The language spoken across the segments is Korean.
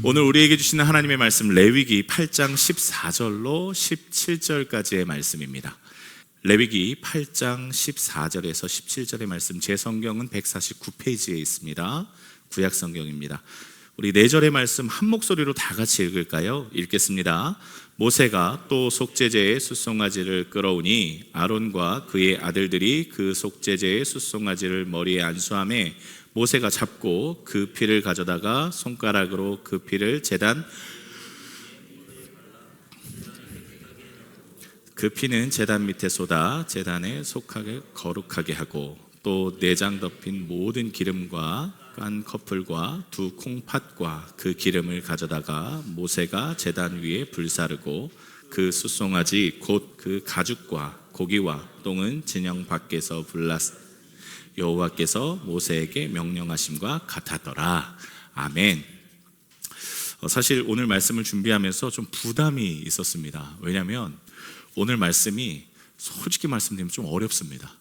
오늘 우리에게 주시는 하나님의 말씀 레위기 8장 14절로 17절까지의 말씀입니다. 레위기 8장 14절에서 17절의 말씀, 제 성경은 149페이지에 있습니다. 구약 성경입니다. 우리 4절의 말씀 한 목소리로 다 같이 읽을까요? 읽겠습니다. 모세가 또 속죄제의 숫송아지를 끌어오니 아론과 그의 아들들이 그 속죄제의 숫송아지를 머리에 안수하매 모세가 잡고 그 피를 가져다가 손가락으로 그 피를 그 피는 제단 밑에 쏟아 제단에 속하게 거룩하게 하고 또 내장 덮인 모든 기름과 깐 커플과 두 콩팥과 그 기름을 가져다가 모세가 제단 위에 불사르고 그 숫송아지 곧 그 가죽과 고기와 똥은 진영 밖에서 여호와께서 모세에게 명령하심과 같았더라. 아멘. 사실 오늘 말씀을 준비하면서 좀 부담이 있었습니다. 왜냐하면 오늘 말씀이 솔직히 말씀드리면 좀 어렵습니다.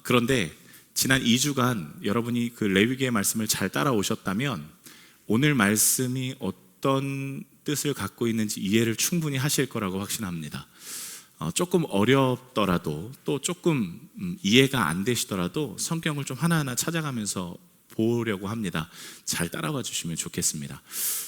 그런데 지난 2주간 여러분이 그 레위기의 말씀을 잘 따라오셨다면 오늘 말씀이 어떤 뜻을 갖고 있는지 이해를 충분히 하실 거라고 확신합니다. 조금 어렵더라도 또 조금 이해가 안 되시더라도 성경을 좀 하나하나 찾아가면서 보려고 합니다. 잘 따라와 주시면 좋겠습니다.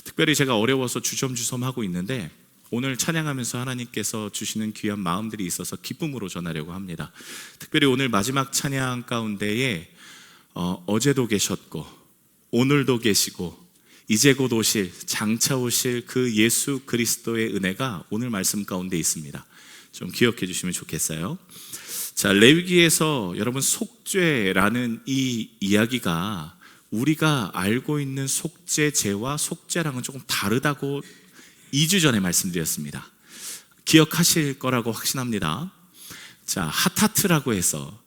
특별히 제가 어려워서 주섬주섬 하고 있는데 오늘 찬양하면서 하나님께서 주시는 귀한 마음들이 있어서 기쁨으로 전하려고 합니다. 특별히 오늘 마지막 찬양 가운데에 어제도 계셨고 오늘도 계시고 이제 곧 오실 장차 오실 그 예수 그리스도의 은혜가 오늘 말씀 가운데 있습니다. 좀 기억해 주시면 좋겠어요. 자, 레위기에서 여러분 속죄라는 이 이야기가 우리가 알고 있는 속죄제와 속죄랑은 조금 다르다고 2주 전에 말씀드렸습니다. 기억하실 거라고 확신합니다. 자, 하타트라고 해서,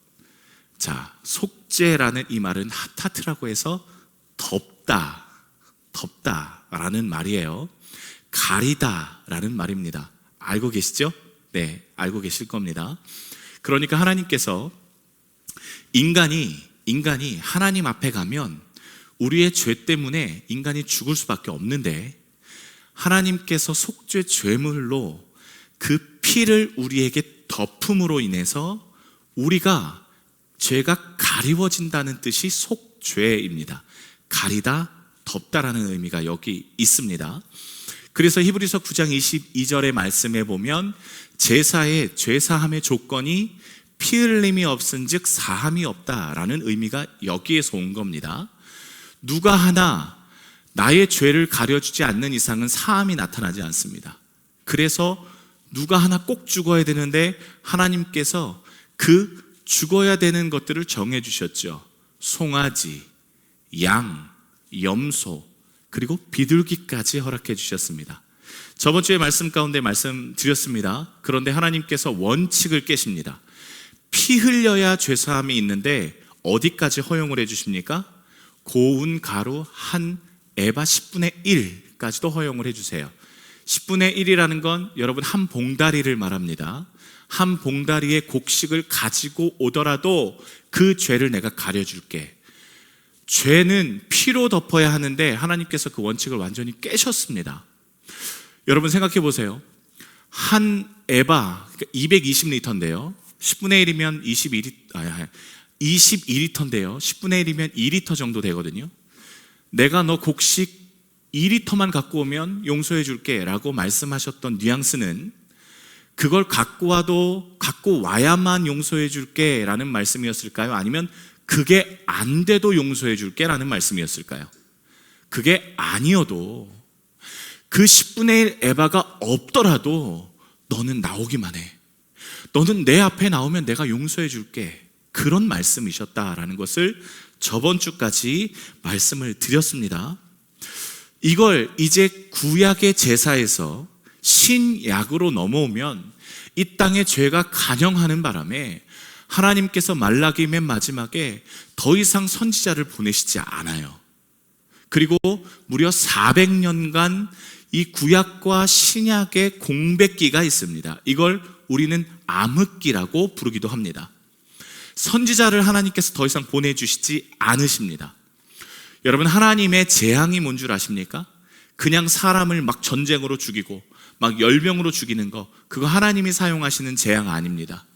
자, 속죄라는 이 말은 하타트라고 해서 덮다라는 말이에요. 가리다라는 말입니다. 알고 계시죠? 네, 알고 계실 겁니다. 그러니까 하나님께서 인간이 하나님 앞에 가면 우리의 죄 때문에 인간이 죽을 수밖에 없는데 하나님께서 속죄 죄물로 그 피를 우리에게 덮음으로 인해서 우리가 죄가 가리워진다는 뜻이 속죄입니다. 가리다, 덮다라는 의미가 여기 있습니다. 그래서 히브리서 9장 22절의 말씀에 보면 제사의 죄사함의 조건이 피 흘림이 없은즉 사함이 없다라는 의미가 여기에서 온 겁니다. 누가 하나 나의 죄를 가려주지 않는 이상은 사함이 나타나지 않습니다. 그래서 누가 하나 꼭 죽어야 되는데 하나님께서 그 죽어야 되는 것들을 정해 주셨죠. 송아지, 양, 염소, 그리고 비둘기까지 허락해 주셨습니다. 저번 주에 말씀 가운데 말씀드렸습니다. 그런데 하나님께서 원칙을 깨십니다. 피 흘려야 죄사함이 있는데 어디까지 허용을 해 주십니까? 고운 가루 한 에바 10분의 1까지도 허용을 해주세요. 10분의 1이라는 건 여러분 한 봉다리를 말합니다. 한 봉다리의 곡식을 가지고 오더라도 그 죄를 내가 가려줄게. 죄는 피로 덮어야 하는데 하나님께서 그 원칙을 완전히 깨셨습니다. 여러분 생각해 보세요. 한 에바 220리터인데요 10분의 1이면 22리터인데요 10분의 1이면 2리터 정도 되거든요. 내가 너 곡식 2리터만 갖고 오면 용서해 줄게 라고 말씀하셨던 뉘앙스는 그걸 갖고 와야만 용서해 줄게 라는 말씀이었을까요? 아니면 그게 안 돼도 용서해 줄게 라는 말씀이었을까요? 그게 아니어도 그 10분의 1 에바가 없더라도 너는 나오기만 해. 너는 내 앞에 나오면 내가 용서해 줄게. 그런 말씀이셨다라는 것을 저번 주까지 말씀을 드렸습니다. 이걸 이제 구약의 제사에서 신약으로 넘어오면 이 땅의 죄가 간영하는 바람에 하나님께서 말라기 맨 마지막에 더 이상 선지자를 보내시지 않아요. 그리고 무려 400년간 이 구약과 신약의 공백기가 있습니다. 이걸 우리는 암흑기라고 부르기도 합니다. 선지자를 하나님께서 더 이상 보내주시지 않으십니다. 여러분, 하나님의 재앙이 뭔 줄 아십니까? 그냥 사람을 막 전쟁으로 죽이고 막 열병으로 죽이는 거, 그거 하나님이 사용하시는 재앙 아닙니다.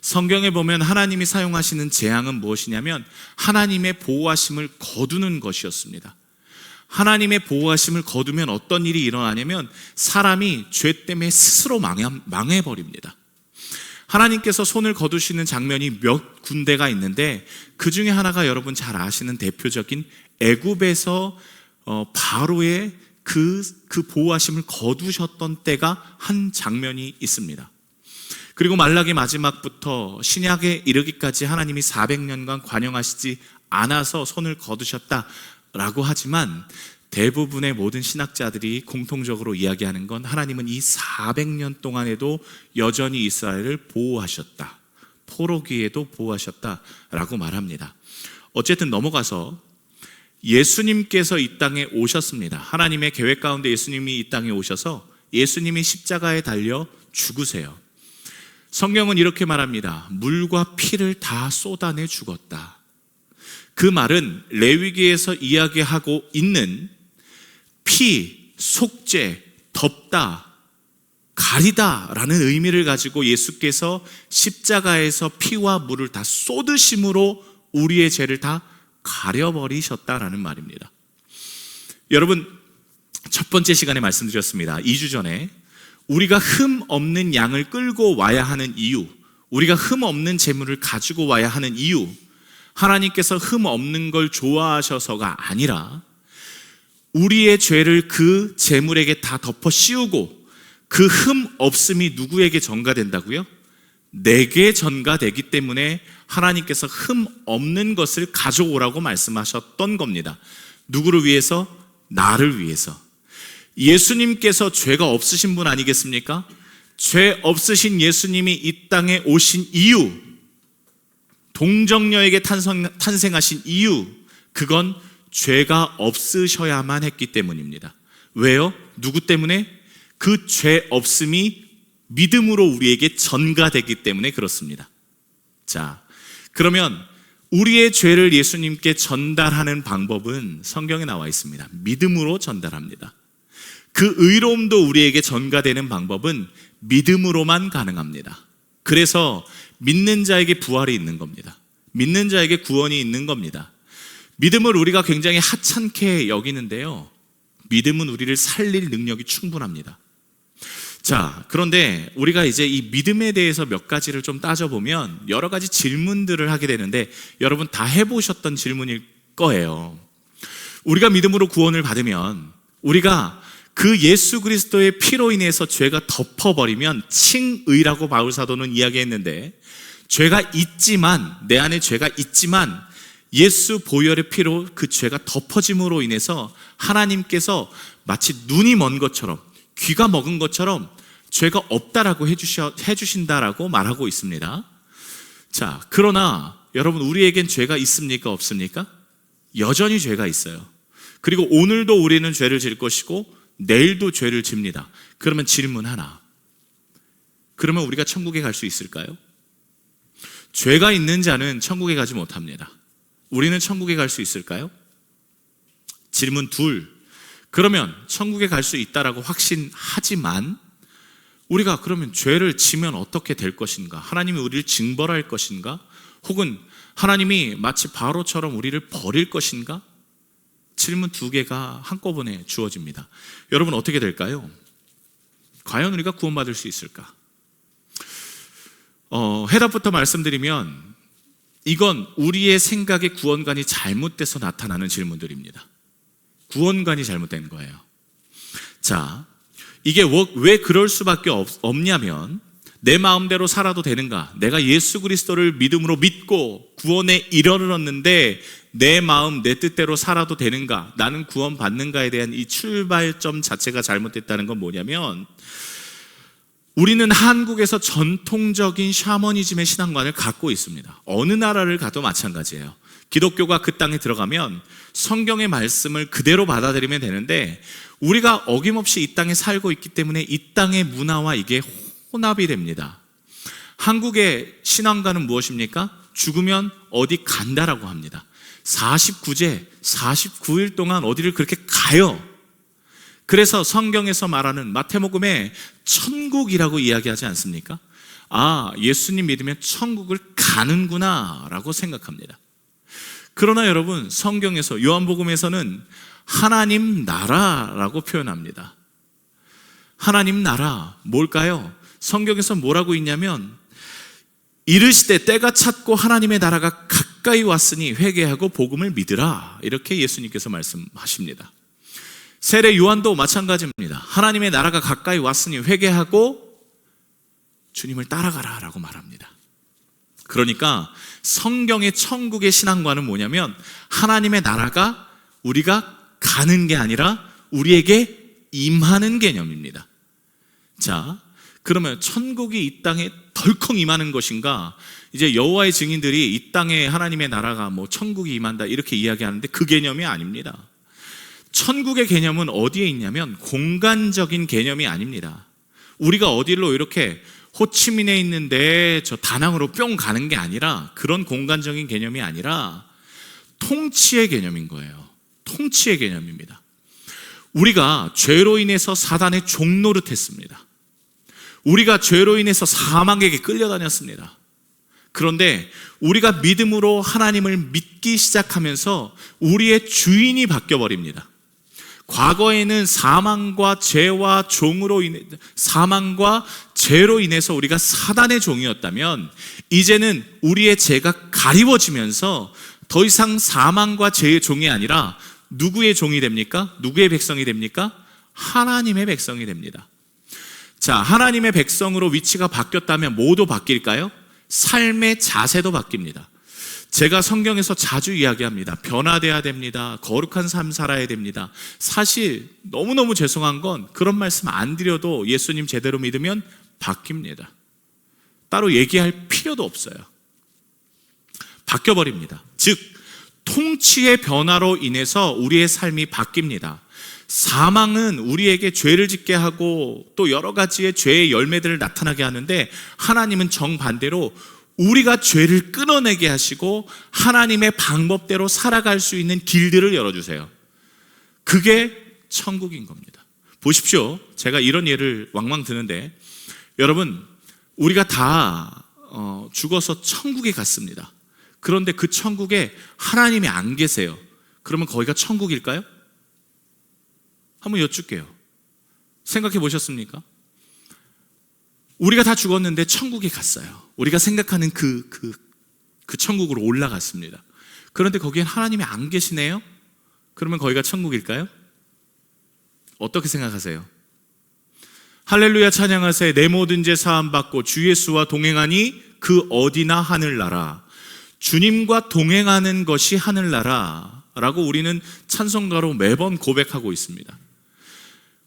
성경에 보면 하나님이 사용하시는 재앙은 무엇이냐면 하나님의 보호하심을 거두는 것이었습니다. 하나님의 보호하심을 거두면 어떤 일이 일어나냐면 사람이 죄 때문에 스스로 망해버립니다. 하나님께서 손을 거두시는 장면이 몇 군데가 있는데 그 중에 하나가 여러분 잘 아시는 대표적인 애굽에서 바로의 그 보호하심을 거두셨던 때가 한 장면이 있습니다. 그리고 말라기 마지막부터 신약에 이르기까지 하나님이 400년간 관영하시지 않아서 손을 거두셨다라고 하지만 대부분의 모든 신학자들이 공통적으로 이야기하는 건 하나님은 이 400년 동안에도 여전히 이스라엘을 보호하셨다, 포로기에도 보호하셨다라고 말합니다. 어쨌든 넘어가서 예수님께서 이 땅에 오셨습니다. 하나님의 계획 가운데 예수님이 이 땅에 오셔서 예수님이 십자가에 달려 죽으세요. 성경은 이렇게 말합니다. 물과 피를 다 쏟아내 죽었다. 그 말은 레위기에서 이야기하고 있는 피, 속죄, 덮다, 가리다 라는 의미를 가지고 예수께서 십자가에서 피와 물을 다 쏟으심으로 우리의 죄를 다 가려버리셨다라는 말입니다. 여러분, 첫 번째 시간에 말씀드렸습니다. 2주 전에 우리가 흠 없는 양을 끌고 와야 하는 이유, 우리가 흠 없는 재물을 가지고 와야 하는 이유, 하나님께서 흠 없는 걸 좋아하셔서가 아니라 우리의 죄를 그 재물에게 다 덮어 씌우고 그 흠 없음이 누구에게 전가된다고요? 내게 전가되기 때문에 하나님께서 흠 없는 것을 가져오라고 말씀하셨던 겁니다. 누구를 위해서? 나를 위해서. 예수님께서 죄가 없으신 분 아니겠습니까? 죄 없으신 예수님이 이 땅에 오신 이유, 동정녀에게 탄생하신 이유, 그건 죄가 없으셔야만 했기 때문입니다. 왜요? 누구 때문에? 그 죄 없음이 믿음으로 우리에게 전가되기 때문에 그렇습니다. 자, 그러면 우리의 죄를 예수님께 전달하는 방법은 성경에 나와 있습니다. 믿음으로 전달합니다. 그 의로움도 우리에게 전가되는 방법은 믿음으로만 가능합니다. 그래서 믿는 자에게 부활이 있는 겁니다. 믿는 자에게 구원이 있는 겁니다. 믿음을 우리가 굉장히 하찮게 여기는데요, 믿음은 우리를 살릴 능력이 충분합니다. 자, 그런데 우리가 이제 이 믿음에 대해서 몇 가지를 좀 따져보면 여러 가지 질문들을 하게 되는데 여러분 다 해보셨던 질문일 거예요. 우리가 믿음으로 구원을 받으면 우리가 그 예수 그리스도의 피로 인해서 죄가 덮어버리면 칭의라고 바울 사도는 이야기했는데, 죄가 있지만, 내 안에 죄가 있지만 예수 보혈의 피로 그 죄가 덮어짐으로 인해서 하나님께서 마치 눈이 먼 것처럼, 귀가 먹은 것처럼 죄가 없다라고 해주신다라고 말하고 있습니다. 자, 그러나 여러분, 우리에겐 죄가 있습니까? 없습니까? 여전히 죄가 있어요. 그리고 오늘도 우리는 죄를 질 것이고 내일도 죄를 집니다. 그러면 질문 하나, 그러면 우리가 천국에 갈 수 있을까요? 죄가 있는 자는 천국에 가지 못합니다. 우리는 천국에 갈 수 있을까요? 질문 둘, 그러면 천국에 갈 수 있다라고 확신하지만 우리가 그러면 죄를 지면 어떻게 될 것인가? 하나님이 우리를 징벌할 것인가? 혹은 하나님이 마치 바로처럼 우리를 버릴 것인가? 질문 두 개가 한꺼번에 주어집니다. 여러분, 어떻게 될까요? 과연 우리가 구원받을 수 있을까? 해답부터 말씀드리면 이건 우리의 생각의 구원관이 잘못돼서 나타나는 질문들입니다. 구원관이 잘못된 거예요. 자, 이게 왜 그럴 수밖에 없냐면, 내 마음대로 살아도 되는가? 내가 예수 그리스도를 믿음으로 믿고 구원에 이르렀는데 내 마음, 내 뜻대로 살아도 되는가? 나는 구원받는가에 대한 이 출발점 자체가 잘못됐다는 건 뭐냐면, 우리는 한국에서 전통적인 샤머니즘의 신앙관을 갖고 있습니다. 어느 나라를 가도 마찬가지예요. 기독교가 그 땅에 들어가면 성경의 말씀을 그대로 받아들이면 되는데, 우리가 어김없이 이 땅에 살고 있기 때문에 이 땅의 문화와 이게 혼합이 됩니다. 한국의 신앙관은 무엇입니까? 죽으면 어디 간다라고 합니다. 49일 동안 어디를 그렇게 가요. 그래서 성경에서 말하는 마태복음에 천국이라고 이야기하지 않습니까? 아, 예수님 믿으면 천국을 가는구나 라고 생각합니다. 그러나 여러분, 성경에서 요한복음에서는 하나님 나라라고 표현합니다. 하나님 나라 뭘까요? 성경에서 뭐라고 있냐면 이르시되 때가 찼고 하나님의 나라가 가까이 왔으니 회개하고 복음을 믿으라, 이렇게 예수님께서 말씀하십니다. 세례 요한도 마찬가지입니다. 하나님의 나라가 가까이 왔으니 회개하고 주님을 따라가라 라고 말합니다. 그러니까 성경의 천국의 신앙관은 뭐냐면 하나님의 나라가 우리가 가는 게 아니라 우리에게 임하는 개념입니다. 자, 그러면 천국이 이 땅에 덜컥 임하는 것인가? 이제 여호와의 증인들이 이 땅에 하나님의 나라가 뭐 천국이 임한다 이렇게 이야기하는데 그 개념이 아닙니다. 천국의 개념은 어디에 있냐면 공간적인 개념이 아닙니다. 우리가 어디로 이렇게 호치민에 있는데 저 다낭으로 뿅 가는 게 아니라 그런 공간적인 개념이 아니라 통치의 개념인 거예요. 통치의 개념입니다. 우리가 죄로 인해서 사단의 종노릇했습니다. 우리가 죄로 인해서 사망에게 끌려다녔습니다. 그런데 우리가 믿음으로 하나님을 믿기 시작하면서 우리의 주인이 바뀌어버립니다. 과거에는 사망과 죄와 종으로 인해 사망과 죄로 인해서 우리가 사단의 종이었다면 이제는 우리의 죄가 가리워지면서 더 이상 사망과 죄의 종이 아니라 누구의 종이 됩니까? 누구의 백성이 됩니까? 하나님의 백성이 됩니다. 자, 하나님의 백성으로 위치가 바뀌었다면 뭐도 바뀔까요? 삶의 자세도 바뀝니다. 제가 성경에서 자주 이야기합니다. 변화돼야 됩니다. 거룩한 삶 살아야 됩니다. 사실 너무너무 죄송한 건 그런 말씀 안 드려도 예수님 제대로 믿으면 바뀝니다. 따로 얘기할 필요도 없어요. 바뀌어버립니다. 즉 통치의 변화로 인해서 우리의 삶이 바뀝니다. 사망은 우리에게 죄를 짓게 하고 또 여러 가지의 죄의 열매들을 나타나게 하는데 하나님은 정반대로 우리가 죄를 끊어내게 하시고 하나님의 방법대로 살아갈 수 있는 길들을 열어주세요. 그게 천국인 겁니다. 보십시오. 제가 이런 예를 왕왕 드는데 여러분, 우리가 다 죽어서 천국에 갔습니다. 그런데 그 천국에 하나님이 안 계세요. 그러면 거기가 천국일까요? 한번 여쭙게요. 생각해 보셨습니까? 우리가 다 죽었는데 천국에 갔어요. 우리가 생각하는 그 천국으로 올라갔습니다. 그런데 거기엔 하나님이 안 계시네요? 그러면 거기가 천국일까요? 어떻게 생각하세요? 할렐루야 찬양하세. 내 모든 죄 사함 받고 주 예수와 동행하니 그 어디나 하늘나라. 주님과 동행하는 것이 하늘나라라고 우리는 찬송가로 매번 고백하고 있습니다.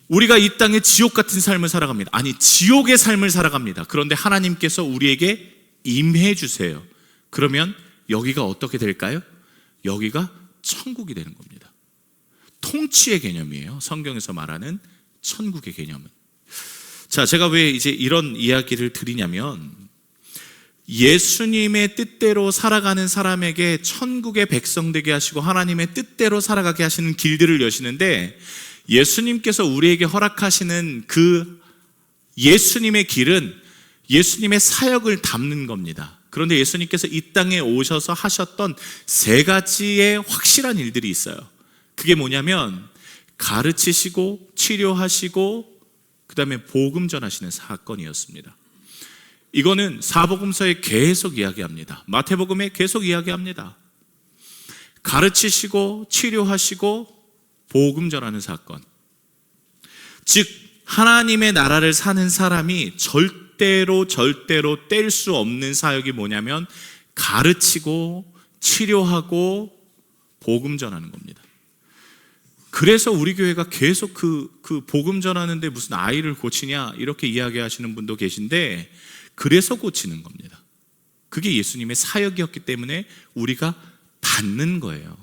우리가 이 땅에 지옥 같은 삶을 살아갑니다. 아니, 지옥의 삶을 살아갑니다. 그런데 하나님께서 우리에게 임해 주세요. 그러면 여기가 어떻게 될까요? 여기가 천국이 되는 겁니다. 통치의 개념이에요. 성경에서 말하는 천국의 개념은. 자, 제가 왜 이제 이런 이야기를 드리냐면 예수님의 뜻대로 살아가는 사람에게 천국의 백성 되게 하시고 하나님의 뜻대로 살아가게 하시는 길들을 여시는데 예수님께서 우리에게 허락하시는 그 예수님의 길은 예수님의 사역을 담는 겁니다. 그런데 예수님께서 이 땅에 오셔서 하셨던 세 가지의 확실한 일들이 있어요. 그게 뭐냐면 가르치시고 치료하시고 그 다음에 복음 전하시는 사건이었습니다. 이거는 사복음서에 계속 이야기합니다. 마태복음에 계속 이야기합니다. 가르치시고 치료하시고 복음 전하는 사건. 즉 하나님의 나라를 사는 사람이 절대로 뗄 수 없는 사역이 뭐냐면 가르치고 치료하고 복음 전하는 겁니다. 그래서 우리 교회가 계속 그 복음 전하는데 무슨 아이를 고치냐 이렇게 이야기하시는 분도 계신데 그래서 고치는 겁니다. 그게 예수님의 사역이었기 때문에 우리가 받는 거예요.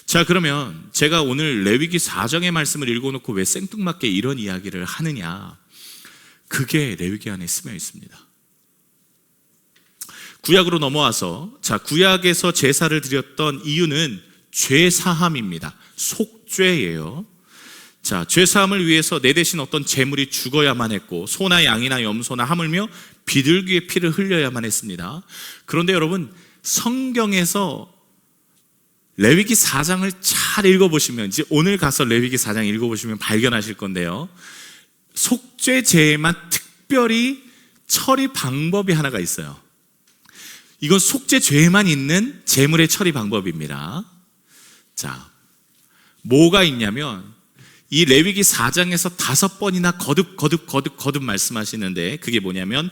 자, 그러면 제가 오늘 레위기 4장의 말씀을 읽어놓고 왜 생뚱맞게 이런 이야기를 하느냐, 그게 레위기 안에 스며 있습니다. 구약으로 넘어와서, 자, 구약에서 제사를 드렸던 이유는 죄 사함입니다. 속죄예요. 자, 죄사함을 위해서 내 대신 어떤 제물이 죽어야만 했고 소나 양이나 염소나 하물며 비둘기의 피를 흘려야만 했습니다. 그런데 여러분, 성경에서 레위기 4장을 잘 읽어보시면, 이제 오늘 가서 레위기 4장 읽어보시면 발견하실 건데요, 속죄제에만 특별히 처리 방법이 하나가 있어요. 이건 속죄죄에만 있는 제물의 처리 방법입니다. 자, 뭐가 있냐면 이 레위기 4장에서 5번이나 거듭 말씀하시는데, 그게 뭐냐면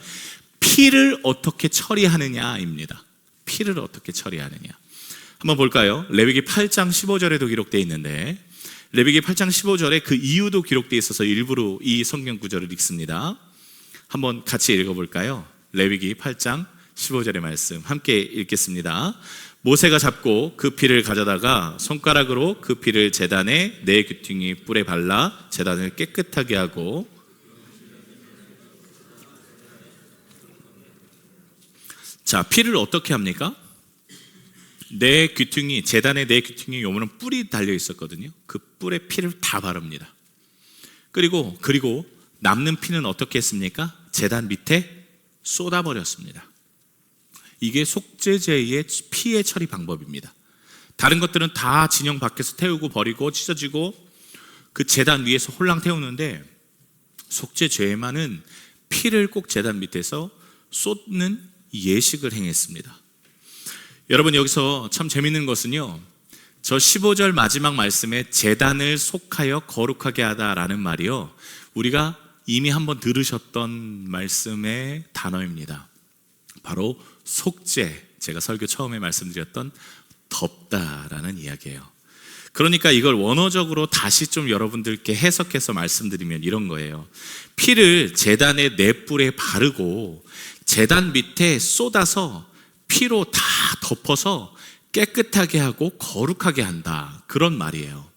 피를 어떻게 처리하느냐입니다. 피를 어떻게 처리하느냐. 한번 볼까요? 레위기 8장 15절에도 기록되어 있는데, 레위기 8장 15절에 그 이유도 기록되어 있어서 일부러 이 성경 구절을 읽습니다. 한번 같이 읽어볼까요? 레위기 8장 15절의 말씀 함께 읽겠습니다. 모세가 잡고 그 피를 가져다가 손가락으로 그 피를 제단의 네 귀퉁이 뿔에 발라 제단을 깨끗하게 하고, 자, 피를 어떻게 합니까? 네 귀퉁이, 제단의 네 귀퉁이 요문은 뿔이 달려 있었거든요. 그 뿔에 피를 다 바릅니다. 그리고 남는 피는 어떻게 했습니까? 제단 밑에 쏟아버렸습니다. 이게 속죄제의 피의 처리 방법입니다. 다른 것들은 다 진영 밖에서 태우고 버리고 찢어지고 그 제단 위에서 홀랑 태우는데, 속죄제에만은 피를 꼭 제단 밑에서 쏟는 예식을 행했습니다. 여러분, 여기서 참 재밌는 것은요, 저 15절 마지막 말씀에 제단을 속하여 거룩하게 하다라는 말이요, 우리가 이미 한번 들으셨던 말씀의 단어입니다. 바로 속죄, 제가 설교 처음에 말씀드렸던 덮다라는 이야기예요. 그러니까 이걸 원어적으로 다시 좀 여러분들께 해석해서 말씀드리면 이런 거예요. 피를 제단의 네 뿔에 바르고 제단 밑에 쏟아서 피로 다 덮어서 깨끗하게 하고 거룩하게 한다, 그런 말이에요.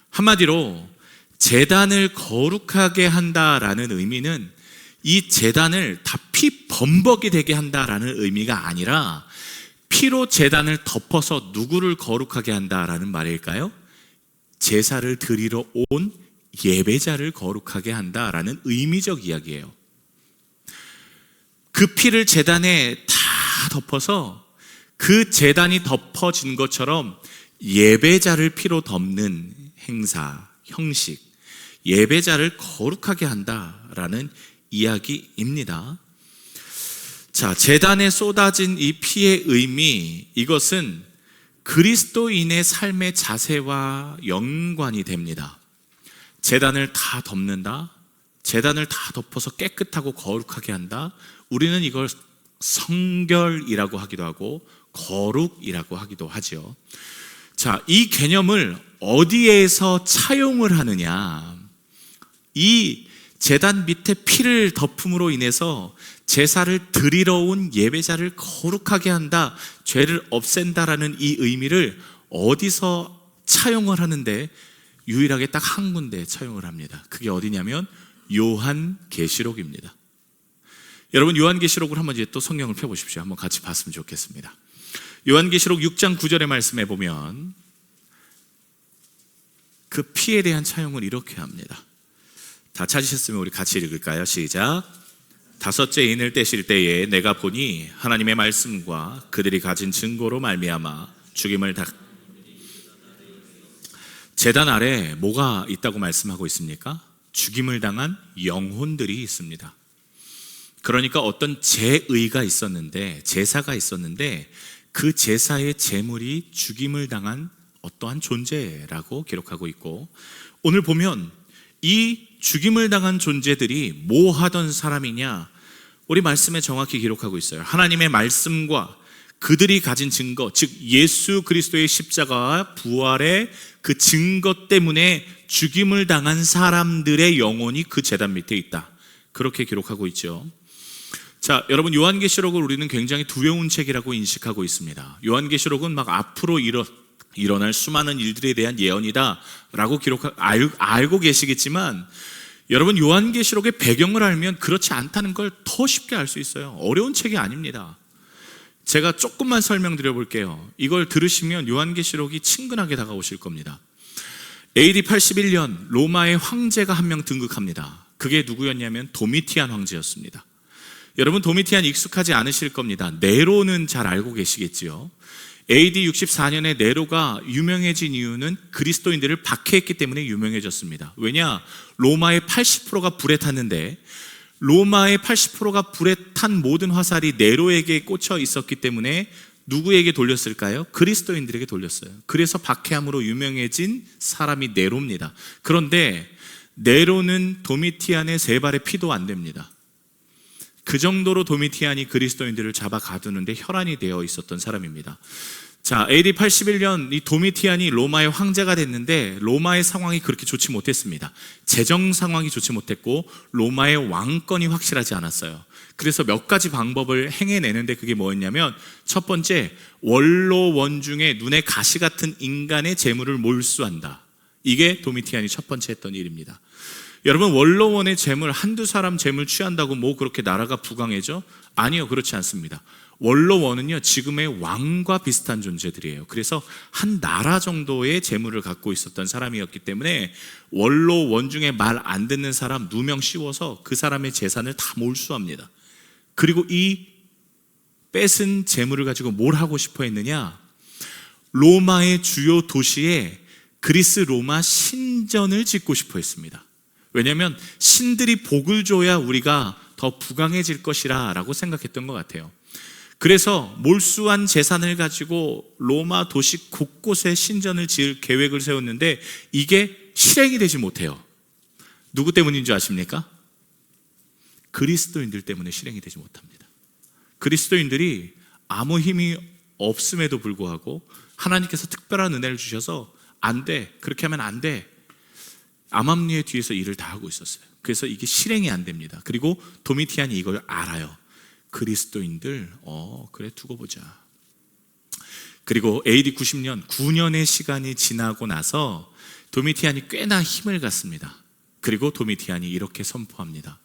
한마디로 제단을 거룩하게 한다라는 의미는 이 제단을 다 피 범벅이 되게 한다라는 의미가 아니라, 피로 제단을 덮어서 누구를 거룩하게 한다라는 말일까요? 제사를 드리러 온 예배자를 거룩하게 한다라는 의미적 이야기예요. 그 피를 제단에 다 덮어서 그 제단이 덮어진 것처럼 예배자를 피로 덮는 행사, 형식, 예배자를 거룩하게 한다라는 이야기입니다. 자, 제단에 쏟아진 이 피의 의미, 이것은 그리스도인의 삶의 자세와 연관이 됩니다. 제단을 다 덮는다, 제단을 다 덮어서 깨끗하고 거룩하게 한다. 우리는 이걸 성결이라고 하기도 하고 거룩이라고 하기도 하죠. 자, 이 개념을 어디에서 차용을 하느냐, 이 제단 밑에 피를 덮음으로 인해서 제사를 드리러 온 예배자를 거룩하게 한다, 죄를 없앤다라는 이 의미를 어디서 차용을 하는데, 유일하게 딱 한 군데 차용을 합니다. 그게 어디냐면 요한계시록입니다. 여러분, 요한계시록을 한번 이제 또 성경을 펴보십시오. 한번 같이 봤으면 좋겠습니다. 요한계시록 6장 9절의 말씀에 보면 그 피에 대한 차용을 이렇게 합니다. 다 찾으셨으면 우리 같이 읽을까요? 시작. 다섯째 인을 떼실 때에 내가 보니 하나님의 말씀과 그들이 가진 증거로 말미암아 죽임을 제단 아래 뭐가 있다고 말씀하고 있습니까? 죽임을 당한 영혼들이 있습니다. 그러니까 어떤 제의가 있었는데, 제사가 있었는데 그 제사의 제물이 죽임을 당한 어떠한 존재라고 기록하고 있고, 오늘 보면 이 죽임을 당한 존재들이 뭐 하던 사람이냐, 우리 말씀에 정확히 기록하고 있어요. 하나님의 말씀과 그들이 가진 증거, 즉 예수 그리스도의 십자가와 부활의 그 증거 때문에 죽임을 당한 사람들의 영혼이 그 제단 밑에 있다, 그렇게 기록하고 있죠. 자, 여러분, 요한계시록을 우리는 굉장히 두려운 책이라고 인식하고 있습니다. 요한계시록은 막 앞으로 일어날 수많은 일들에 대한 예언이다 라고 알고 계시겠지만, 여러분, 요한계시록의 배경을 알면 그렇지 않다는 걸 더 쉽게 알 수 있어요. 어려운 책이 아닙니다. 제가 조금만 설명드려 볼게요. 이걸 들으시면 요한계시록이 친근하게 다가오실 겁니다. AD 81년 로마의 황제가 한 명 등극합니다. 그게 누구였냐면 도미티안 황제였습니다. 여러분, 도미티안 익숙하지 않으실 겁니다. 네로는 잘 알고 계시겠지요. AD 64년에 네로가 유명해진 이유는 그리스도인들을 박해했기 때문에 유명해졌습니다. 왜냐? 로마의 80%가 불에 탔는데 로마의 80%가 불에 탄 모든 화살이 네로에게 꽂혀 있었기 때문에 누구에게 돌렸을까요? 그리스도인들에게 돌렸어요. 그래서 박해함으로 유명해진 사람이 네로입니다. 그런데 네로는 도미티안의 세 발의 피도 안 됩니다. 그 정도로 도미티안이 그리스도인들을 잡아 가두는데 혈안이 되어 있었던 사람입니다. 자, AD 81년 이 도미티안이 로마의 황제가 됐는데 로마의 상황이 그렇게 좋지 못했습니다. 재정 상황이 좋지 못했고 로마의 왕권이 확실하지 않았어요. 그래서 몇 가지 방법을 행해내는데 그게 뭐였냐면, 첫 번째, 원로원 중에 눈에 가시 같은 인간의 재물을 몰수한다. 이게 도미티안이 첫 번째 했던 일입니다. 여러분, 원로원의 재물, 한두 사람 재물 취한다고 뭐 그렇게 나라가 부강해져? 아니요, 그렇지 않습니다. 원로원은요, 지금의 왕과 비슷한 존재들이에요. 그래서 한 나라 정도의 재물을 갖고 있었던 사람이었기 때문에 원로원 중에 말 안 듣는 사람 누명 씌워서 그 사람의 재산을 다 몰수합니다. 그리고 이 뺏은 재물을 가지고 뭘 하고 싶어 했느냐? 로마의 주요 도시에 그리스 로마 신전을 짓고 싶어 했습니다. 왜냐하면 신들이 복을 줘야 우리가 더 부강해질 것이라 라고 생각했던 것 같아요. 그래서 몰수한 재산을 가지고 로마 도시 곳곳에 신전을 지을 계획을 세웠는데 이게 실행이 되지 못해요. 누구 때문인 줄 아십니까? 그리스도인들 때문에 실행이 되지 못합니다. 그리스도인들이 아무 힘이 없음에도 불구하고 하나님께서 특별한 은혜를 주셔서 안 돼, 그렇게 하면 안 돼, 암암리의 뒤에서 일을 다 하고 있었어요. 그래서 이게 실행이 안 됩니다. 그리고 도미티안이 이걸 알아요. 그리스도인들, 그래 두고 보자. 그리고 AD 90년, 9년의 시간이 지나고 나서 도미티안이 꽤나 힘을 갖습니다. 그리고 도미티안이 이렇게 선포합니다.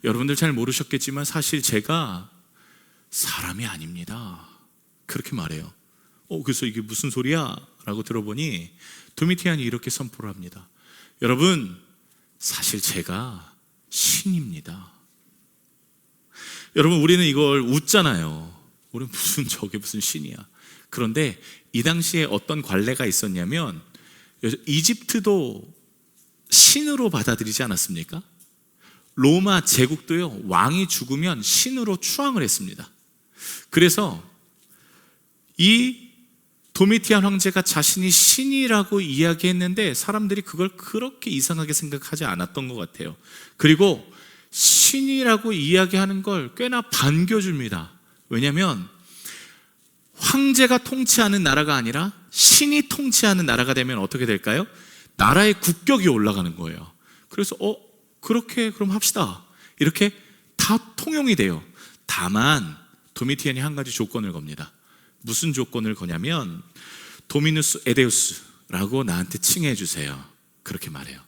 여러분들 잘 모르셨겠지만 사실 제가 사람이 아닙니다. 그렇게 말해요. 그래서 이게 무슨 소리야? 라고 들어보니 도미티안이 이렇게 선포를 합니다. 여러분, 사실 제가 신입니다. 여러분, 우리는 이걸 웃잖아요. 우리 저게 무슨 신이야. 그런데 이 당시에 어떤 관례가 있었냐면, 이집트도 신으로 받아들이지 않았습니까? 로마 제국도요, 왕이 죽으면 신으로 추앙을 했습니다. 그래서 이 도미티안 황제가 자신이 신이라고 이야기했는데 사람들이 그걸 그렇게 이상하게 생각하지 않았던 것 같아요. 그리고 신이라고 이야기하는 걸 꽤나 반겨줍니다. 왜냐하면 황제가 통치하는 나라가 아니라 신이 통치하는 나라가 되면 어떻게 될까요? 나라의 국격이 올라가는 거예요. 그래서 그렇게 그럼 합시다. 이렇게 다 통용이 돼요. 다만 도미티안이 한 가지 조건을 겁니다. 무슨 조건을 거냐면, 도미누스 에데우스라고 나한테 칭해 주세요. 그렇게 말해요.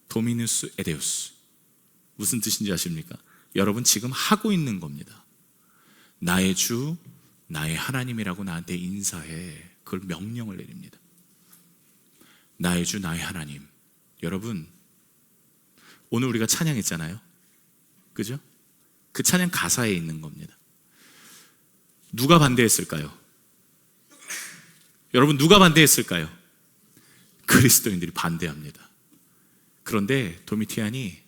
도미누스 에데우스. 무슨 뜻인지 아십니까? 여러분, 지금 하고 있는 겁니다. 나의 주, 나의 하나님이라고 나한테 인사해. 그걸 명령을 내립니다. 나의 주, 나의 하나님. 여러분, 오늘 우리가 찬양했잖아요. 그죠? 그 찬양 가사에 있는 겁니다. 누가 반대했을까요? 여러분, 누가 반대했을까요? 그리스도인들이 반대합니다. 그런데 도미티안이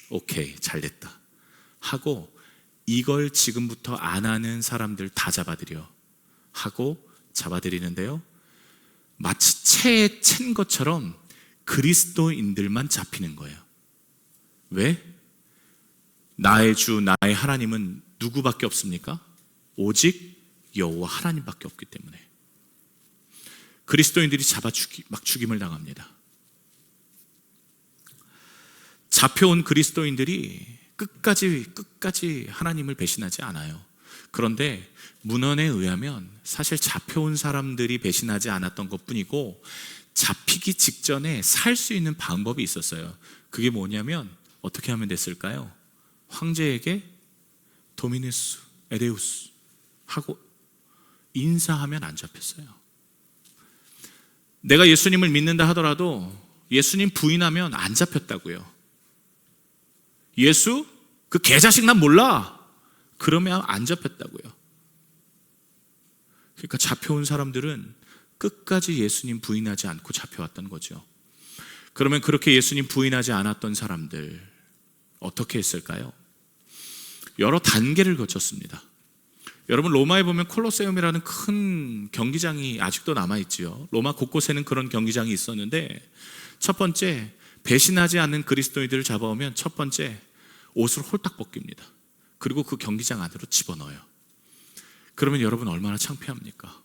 오케이, 잘됐다 하고 이걸 지금부터 안 하는 사람들 다 잡아들여 하고 잡아들이는데요, 마치 채에 챈 것처럼 그리스도인들만 잡히는 거예요. 왜? 나의 주, 나의 하나님은 누구밖에 없습니까? 오직 여호와 하나님밖에 없기 때문에 그리스도인들이 막 죽임을 당합니다. 잡혀온 그리스도인들이 끝까지 하나님을 배신하지 않아요. 그런데 문헌에 의하면 사실 잡혀온 사람들이 배신하지 않았던 것뿐이고 잡히기 직전에 살 수 있는 방법이 있었어요. 그게 뭐냐면 어떻게 하면 됐을까요? 황제에게 도미누스 에데우스 하고 인사하면 안 잡혔어요. 내가 예수님을 믿는다 하더라도 예수님 부인하면 안 잡혔다고요. 예수? 그 개자식 난 몰라. 그러면 안 잡혔다고요. 그러니까 잡혀온 사람들은 끝까지 예수님 부인하지 않고 잡혀왔던 거죠. 그러면 그렇게 예수님 부인하지 않았던 사람들 어떻게 했을까요? 여러 단계를 거쳤습니다. 여러분, 로마에 보면 콜로세움이라는 큰 경기장이 아직도 남아있지요. 로마 곳곳에는 그런 경기장이 있었는데, 첫 번째, 배신하지 않는 그리스도인들을 잡아오면 첫 번째, 옷을 홀딱 벗깁니다. 그리고 그 경기장 안으로 집어넣어요. 그러면 여러분 얼마나 창피합니까?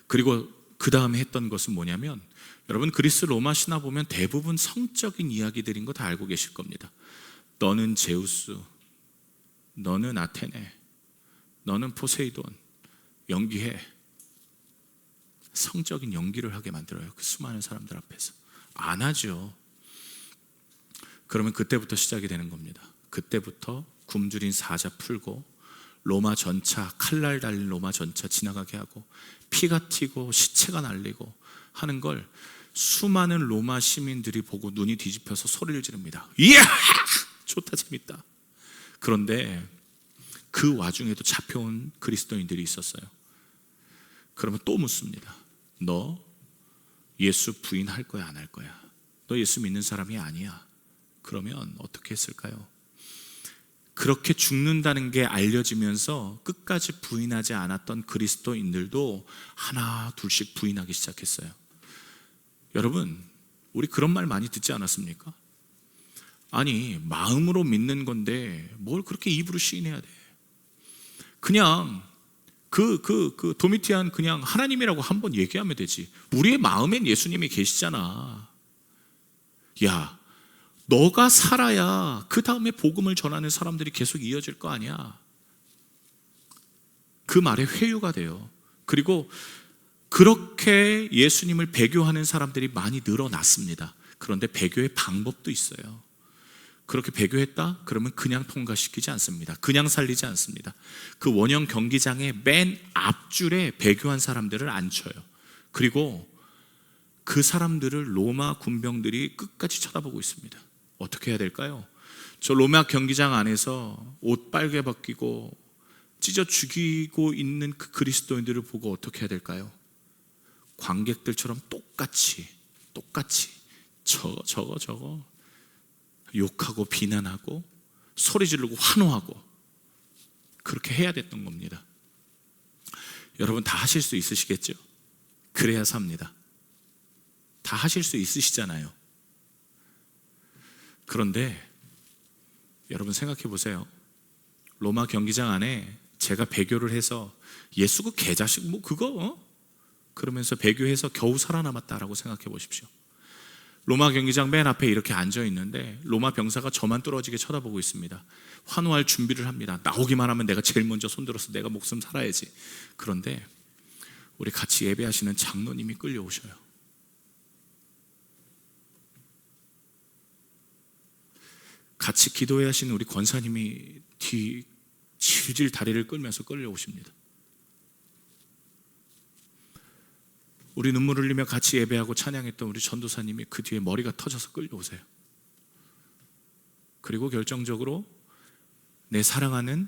그리고 그 다음에 했던 것은 뭐냐면, 여러분 그리스 로마 신화 보면 대부분 성적인 이야기들인 거 다 알고 계실 겁니다. 너는 제우스, 너는 아테네, 너는 포세이돈, 연기해. 성적인 연기를 하게 만들어요. 그 수많은 사람들 앞에서. 안 하죠. 그러면 그때부터 시작이 되는 겁니다. 그때부터 굶주린 사자 풀고, 로마 전차, 칼날 달린 로마 전차 지나가게 하고, 피가 튀고 시체가 날리고 하는 걸 수많은 로마 시민들이 보고 눈이 뒤집혀서 소리를 지릅니다. 이야! 좋다, 재밌다. 그런데 그 와중에도 잡혀온 그리스도인들이 있었어요. 그러면 또 묻습니다. 너 예수 부인할 거야, 안 할 거야? 너 예수 믿는 사람이 아니야. 그러면 어떻게 했을까요? 그렇게 죽는다는 게 알려지면서 끝까지 부인하지 않았던 그리스도인들도 하나 둘씩 부인하기 시작했어요. 여러분, 우리 그런 말 많이 듣지 않았습니까? 아니, 마음으로 믿는 건데 뭘 그렇게 입으로 시인해야 돼? 그냥 그 도미티안 그냥 하나님이라고 한번 얘기하면 되지. 우리의 마음엔 예수님이 계시잖아. 야, 너가 살아야 그 다음에 복음을 전하는 사람들이 계속 이어질 거 아니야. 그 말에 회유가 돼요. 그리고 그렇게 예수님을 배교하는 사람들이 많이 늘어났습니다. 그런데 배교의 방법도 있어요. 그렇게 배교했다? 그러면 그냥 통과시키지 않습니다. 그냥 살리지 않습니다. 그 원형 경기장의 맨 앞줄에 배교한 사람들을 앉혀요. 그리고 그 사람들을 로마 군병들이 끝까지 쳐다보고 있습니다. 어떻게 해야 될까요? 저 로마 경기장 안에서 옷 빨개 벗기고 찢어 죽이고 있는 그 그리스도인들을 보고 어떻게 해야 될까요? 관객들처럼 똑같이 저거 욕하고 비난하고 소리 지르고 환호하고 그렇게 해야 됐던 겁니다. 여러분 다 하실 수 있으시겠죠? 그래야 삽니다. 다 하실 수 있으시잖아요. 그런데 여러분 생각해 보세요. 로마 경기장 안에 제가 배교를 해서 예수 그 개자식 뭐 그거 그러면서 배교해서 겨우 살아남았다라고 생각해 보십시오. 로마 경기장 맨 앞에 이렇게 앉아 있는데 로마 병사가 저만 뚫어지게 쳐다보고 있습니다. 환호할 준비를 합니다. 나오기만 하면 내가 제일 먼저 손들어서 내가 목숨 살아야지. 그런데 우리 같이 예배하시는 장로님이 끌려오셔요. 같이 기도해 하시는 우리 권사님이 뒤 질질 다리를 끌면서 끌려오십니다. 우리 눈물 흘리며 같이 예배하고 찬양했던 우리 전도사님이 그 뒤에 머리가 터져서 끌려오세요. 그리고 결정적으로 내 사랑하는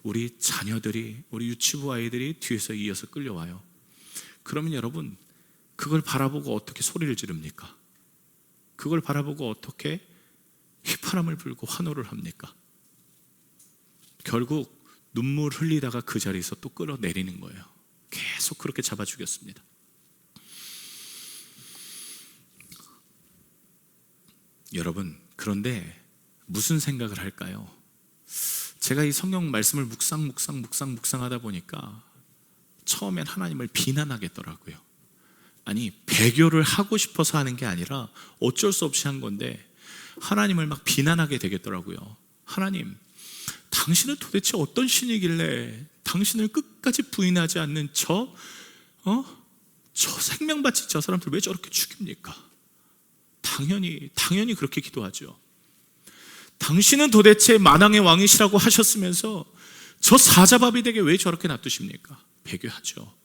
우리 자녀들이, 우리 유치부 아이들이 뒤에서 이어서 끌려와요. 그러면 여러분 그걸 바라보고 어떻게 소리를 지릅니까? 그걸 바라보고 어떻게 휘파람을 불고 환호를 합니까? 결국 눈물 흘리다가 그 자리에서 또 끌어내리는 거예요. 계속 그렇게 잡아 죽였습니다. 여러분, 그런데 무슨 생각을 할까요? 제가 이 성경 말씀을 묵상하다 보니까 처음엔 하나님을 비난하겠더라고요. 아니, 배교를 하고 싶어서 하는 게 아니라 어쩔 수 없이 한 건데 하나님을 막 비난하게 되겠더라고요. 하나님, 당신은 도대체 어떤 신이길래 당신을 끝까지 부인하지 않는 저 생명바치 저 사람들 왜 저렇게 죽입니까? 당연히 그렇게 기도하죠. 당신은 도대체 만왕의 왕이시라고 하셨으면서 저 사자바비에게 왜 저렇게 놔두십니까? 배교하죠.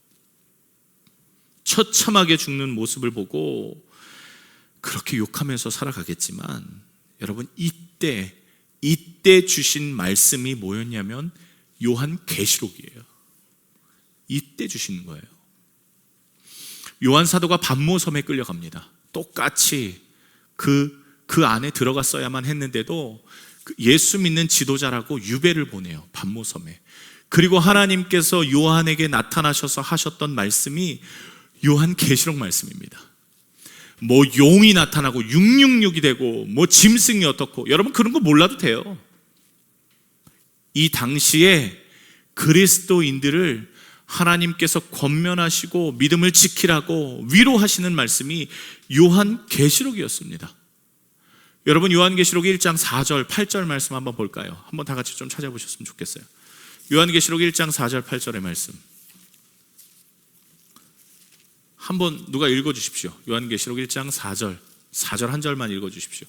처참하게 죽는 모습을 보고 그렇게 욕하면서 살아가겠지만, 여러분 이때 주신 말씀이 뭐였냐면 요한계시록이에요. 이때 주시는 거예요. 요한 사도가 반모섬에 끌려갑니다. 똑같이 그 안에 들어갔어야만 했는데도 예수 믿는 지도자라고 유배를 보내요, 반모섬에. 그리고 하나님께서 요한에게 나타나셔서 하셨던 말씀이 요한계시록 말씀입니다. 뭐 용이 나타나고 666이 되고 뭐 짐승이 어떻고, 여러분 그런 거 몰라도 돼요. 이 당시에 그리스도인들을 하나님께서 권면하시고 믿음을 지키라고 위로하시는 말씀이 요한계시록이었습니다. 여러분 요한계시록 1장 4절 8절 말씀 한번 볼까요? 한번 다 같이 좀 찾아보셨으면 좋겠어요. 요한계시록 1장 4절 8절의 말씀 한번 누가 읽어주십시오. 요한계시록 1장 4절 한 절만 읽어주십시오.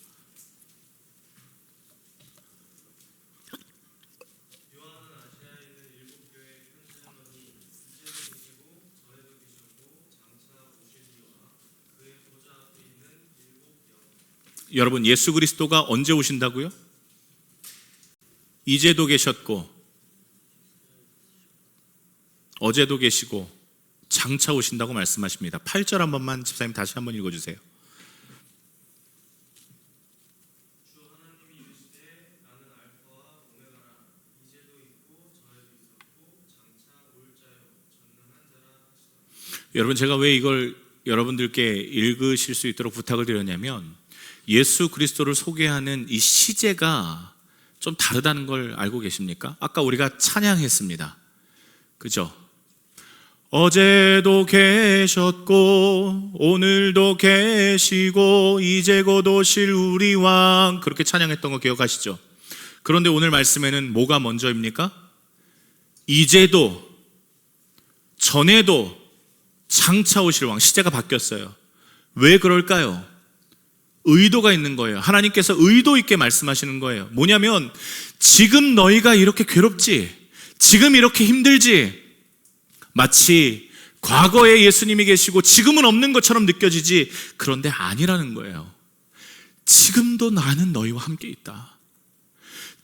여러분 예수 그리스도가 언제 오신다고요? 이제도 계셨고 어제도 계시고 장차 오신다고 말씀하십니다. 8절 한 번만 집사님 다시 한번 읽어주세요. 여러분 제가 왜 이걸 여러분들께 읽으실 수 있도록 부탁을 드렸냐면, 예수 그리스도를 소개하는 이 시제가 좀 다르다는 걸 알고 계십니까? 아까 우리가 찬양했습니다. 그죠? 어제도 계셨고 오늘도 계시고 이제 곧 오실 우리 왕, 그렇게 찬양했던 거 기억하시죠? 그런데 오늘 말씀에는 뭐가 먼저입니까? 이제도 전에도 장차 오실 왕, 시제가 바뀌었어요. 왜 그럴까요? 의도가 있는 거예요. 하나님께서 의도 있게 말씀하시는 거예요. 뭐냐면 지금 너희가 이렇게 괴롭지, 지금 이렇게 힘들지, 마치 과거에 예수님이 계시고 지금은 없는 것처럼 느껴지지, 그런데 아니라는 거예요. 지금도 나는 너희와 함께 있다.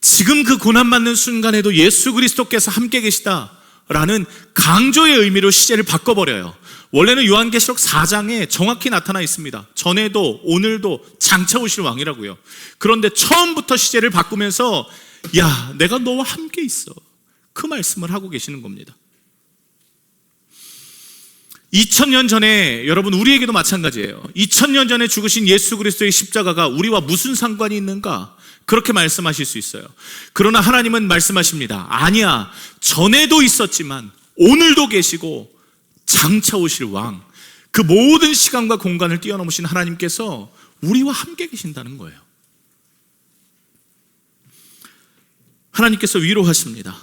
지금 그 고난받는 순간에도 예수 그리스도께서 함께 계시다라는 강조의 의미로 시제를 바꿔버려요. 원래는 요한계시록 4장에 정확히 나타나 있습니다. 전에도 오늘도 장차 오실 왕이라고요. 그런데 처음부터 시제를 바꾸면서 야, 내가 너와 함께 있어, 그 말씀을 하고 계시는 겁니다. 2000년 전에, 여러분 우리에게도 마찬가지예요. 2000년 전에 죽으신 예수 그리스도의 십자가가 우리와 무슨 상관이 있는가? 그렇게 말씀하실 수 있어요. 그러나 하나님은 말씀하십니다. 아니야, 전에도 있었지만 오늘도 계시고 장차 오실 왕, 그 모든 시간과 공간을 뛰어넘으신 하나님께서 우리와 함께 계신다는 거예요. 하나님께서 위로하십니다.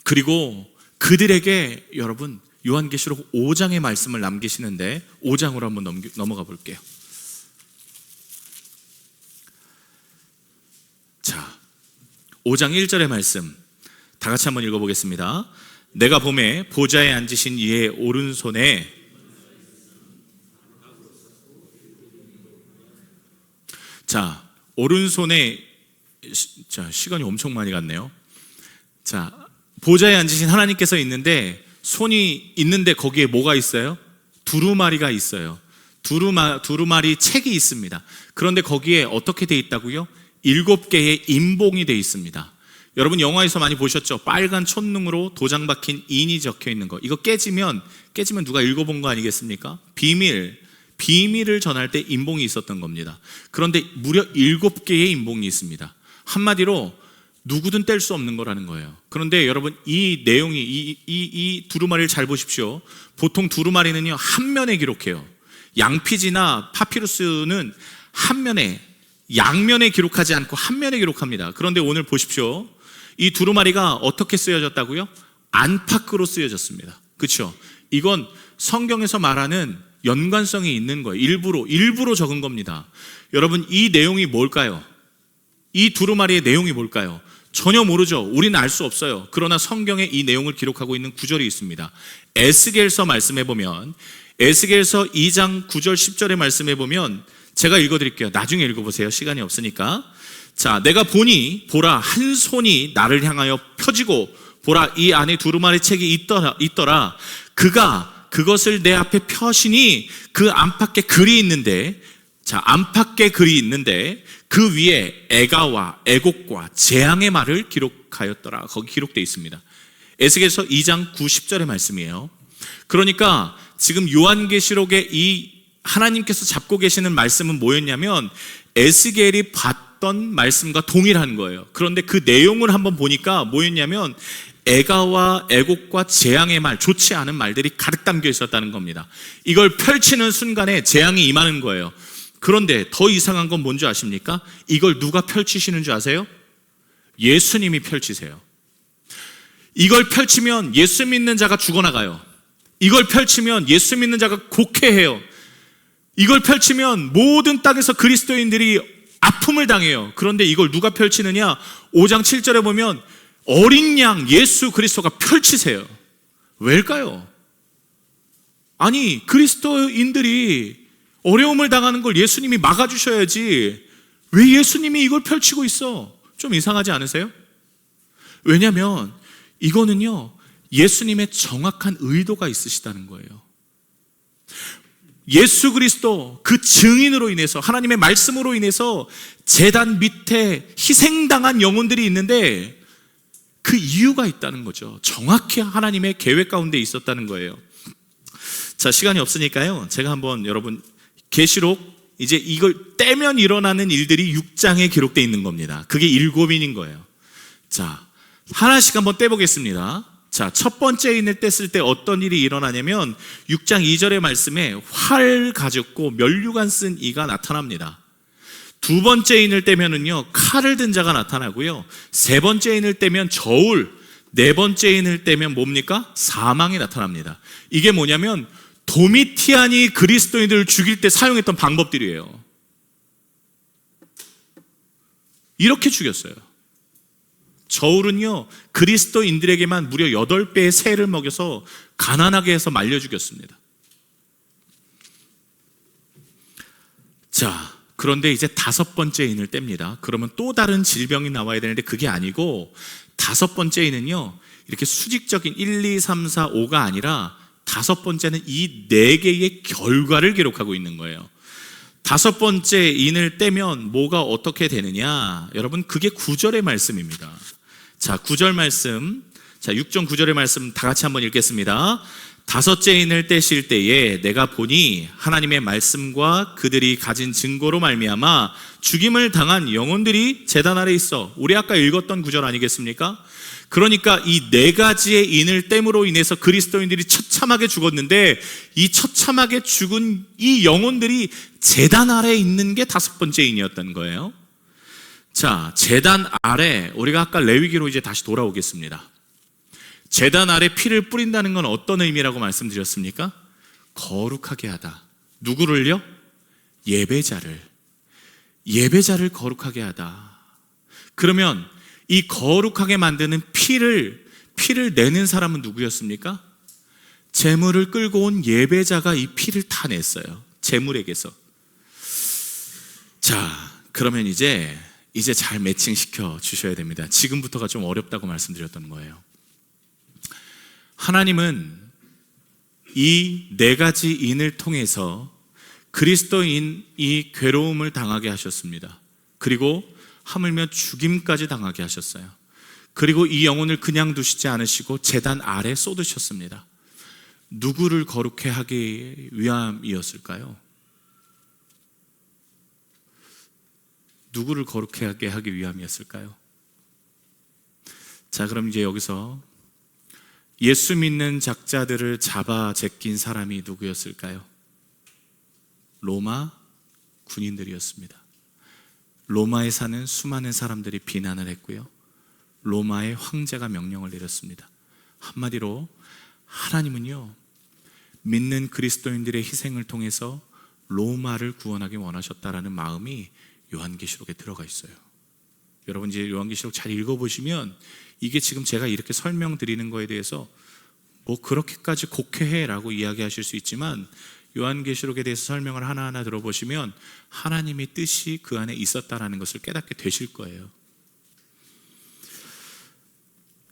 그리고 그들에게 여러분 요한계시록 5장의 말씀을 남기시는데 5장으로 한번 넘어가 볼게요. 자, 5장 1절의 말씀 다 같이 한번 읽어보겠습니다. 내가 보매 보좌에 앉으신 이의 오른손에, 자, 오른손에, 자, 시간이 엄청 많이 갔네요. 자, 보좌에 앉으신 하나님께서 있는데 손이 있는데 거기에 뭐가 있어요? 두루마리가 있어요. 두루마리 책이 있습니다. 그런데 거기에 어떻게 돼 있다고요? 7개의 인봉이 돼 있습니다. 여러분 영화에서 많이 보셨죠? 빨간 촛능으로 도장 박힌 인이 적혀 있는 거. 이거 깨지면 누가 읽어본 거 아니겠습니까? 비밀을 전할 때 인봉이 있었던 겁니다. 그런데 무려 7개의 인봉이 있습니다. 한마디로 누구든 뗄 수 없는 거라는 거예요. 그런데 여러분 이 내용이 이 두루마리를 잘 보십시오. 보통 두루마리는요 한 면에 기록해요. 양피지나 파피루스는 한 면에, 양면에 기록하지 않고 한 면에 기록합니다. 그런데 오늘 보십시오. 이 두루마리가 어떻게 쓰여졌다고요? 안팎으로 쓰여졌습니다. 그렇죠? 이건 성경에서 말하는 연관성이 있는 거예요. 일부러 적은 겁니다. 여러분 이 내용이 뭘까요? 이 두루마리의 내용이 뭘까요? 전혀 모르죠. 우리는 알 수 없어요. 그러나 성경에 이 내용을 기록하고 있는 구절이 있습니다. 에스겔서 말씀해 보면 에스겔서 2장 9절 10절의 말씀에 보면, 제가 읽어드릴게요. 나중에 읽어보세요. 시간이 없으니까. 자, 내가 보니 보라, 한 손이 나를 향하여 펴지고 보라, 이 안에 두루마리 책이 있더라. 그가 그것을 내 앞에 펴시니 그 안팎에 글이 있는데, 자, 안팎에 글이 있는데 그 위에 애가와 애곡과 재앙의 말을 기록하였더라. 거기 기록되어 있습니다. 에스겔서 2장 9, 10절의 말씀이에요. 그러니까 지금 요한계시록에 이 하나님께서 잡고 계시는 말씀은 뭐였냐면 에스겔이 봤던 말씀과 동일한 거예요. 그런데 그 내용을 한번 보니까 뭐였냐면 애가와 애곡과 재앙의 말, 좋지 않은 말들이 가득 담겨 있었다는 겁니다. 이걸 펼치는 순간에 재앙이 임하는 거예요. 그런데 더 이상한 건 뭔지 아십니까? 이걸 누가 펼치시는 줄 아세요? 예수님이 펼치세요. 이걸 펼치면 예수 믿는 자가 죽어나가요. 이걸 펼치면 예수 믿는 자가 곡해해요. 이걸 펼치면 모든 땅에서 그리스도인들이 아픔을 당해요. 그런데 이걸 누가 펼치느냐? 5장 7절에 보면 어린 양 예수 그리스도가 펼치세요. 왜일까요? 아니, 그리스도인들이 어려움을 당하는 걸 예수님이 막아주셔야지 왜 예수님이 이걸 펼치고 있어? 좀 이상하지 않으세요? 왜냐하면 이거는요, 예수님의 정확한 의도가 있으시다는 거예요. 예수 그리스도 그 증인으로 인해서, 하나님의 말씀으로 인해서 제단 밑에 희생당한 영혼들이 있는데 그 이유가 있다는 거죠. 정확히 하나님의 계획 가운데 있었다는 거예요. 자, 시간이 없으니까요, 제가 한번 여러분 계시록 이제 이걸 떼면 일어나는 일들이 6장에 기록되어 있는 겁니다. 그게 7인인 거예요. 자, 하나씩 한번 떼보겠습니다. 자, 첫 번째 인을 뗐을 때 어떤 일이 일어나냐면 6장 2절의 말씀에 활 가졌고 면류관 쓴 이가 나타납니다. 두 번째 인을 떼면은요, 칼을 든 자가 나타나고요. 세 번째 인을 떼면 저울, 네 번째 인을 떼면 뭡니까? 사망이 나타납니다. 이게 뭐냐면 도미티안이 그리스도인들을 죽일 때 사용했던 방법들이에요. 이렇게 죽였어요. 저울은요, 그리스도인들에게만 무려 8배의 새를 먹여서 가난하게 해서 말려 죽였습니다. 자, 그런데 이제 5번째 인을 뗍니다. 그러면 또 다른 질병이 나와야 되는데 그게 아니고 5번째 인은요, 이렇게 수직적인 1, 2, 3, 4, 5가 아니라 5번째는 이 4개의 결과를 기록하고 있는 거예요. 5번째 인을 떼면 뭐가 어떻게 되느냐? 여러분, 그게 9절의 말씀입니다. 자, 9절 말씀, 자, 6장 9절의 말씀 다 같이 한번 읽겠습니다. 5째 인을 떼실 때에 내가 보니 하나님의 말씀과 그들이 가진 증거로 말미암아 죽임을 당한 영혼들이 제단 아래 있어. 우리 아까 읽었던 9절 아니겠습니까? 그러니까 이 4가지의 인을 땜으로 인해서 그리스도인들이 처참하게 죽었는데, 이 처참하게 죽은 이 영혼들이 제단 아래에 있는 게 5번째 인이었던 거예요. 자, 제단 아래, 우리가 아까 레위기로 이제 다시 돌아오겠습니다. 제단 아래 피를 뿌린다는 건 어떤 의미라고 말씀드렸습니까? 거룩하게 하다. 누구를요? 예배자를 거룩하게 하다. 그러면 이 거룩하게 만드는 피를 내는 사람은 누구였습니까? 제물을 끌고 온 예배자가 이 피를 다 냈어요. 제물에게서. 자, 그러면 이제 잘 매칭시켜 주셔야 됩니다. 지금부터가 좀 어렵다고 말씀드렸던 거예요. 하나님은 이 4가지 인을 통해서 그리스도인이 괴로움을 당하게 하셨습니다. 그리고 하물며 죽임까지 당하게 하셨어요. 그리고 이 영혼을 그냥 두시지 않으시고 제단 아래 쏟으셨습니다. 누구를 거룩해 하기 위함이었을까요? 누구를 거룩하게 하기 위함이었을까요? 자, 그럼 이제 여기서 예수 믿는 작자들을 잡아 제낀 사람이 누구였을까요? 로마 군인들이었습니다. 로마에 사는 수많은 사람들이 비난을 했고요, 로마의 황제가 명령을 내렸습니다. 한마디로 하나님은요, 믿는 그리스도인들의 희생을 통해서 로마를 구원하기 원하셨다라는 마음이 요한계시록에 들어가 있어요. 여러분, 이제 요한계시록 잘 읽어보시면 이게 지금 제가 이렇게 설명드리는 거에 대해서 뭐 그렇게까지 곡해해라고 이야기하실 수 있지만 요한계시록에 대해서 설명을 하나하나 들어보시면 하나님의 뜻이 그 안에 있었다라는 것을 깨닫게 되실 거예요.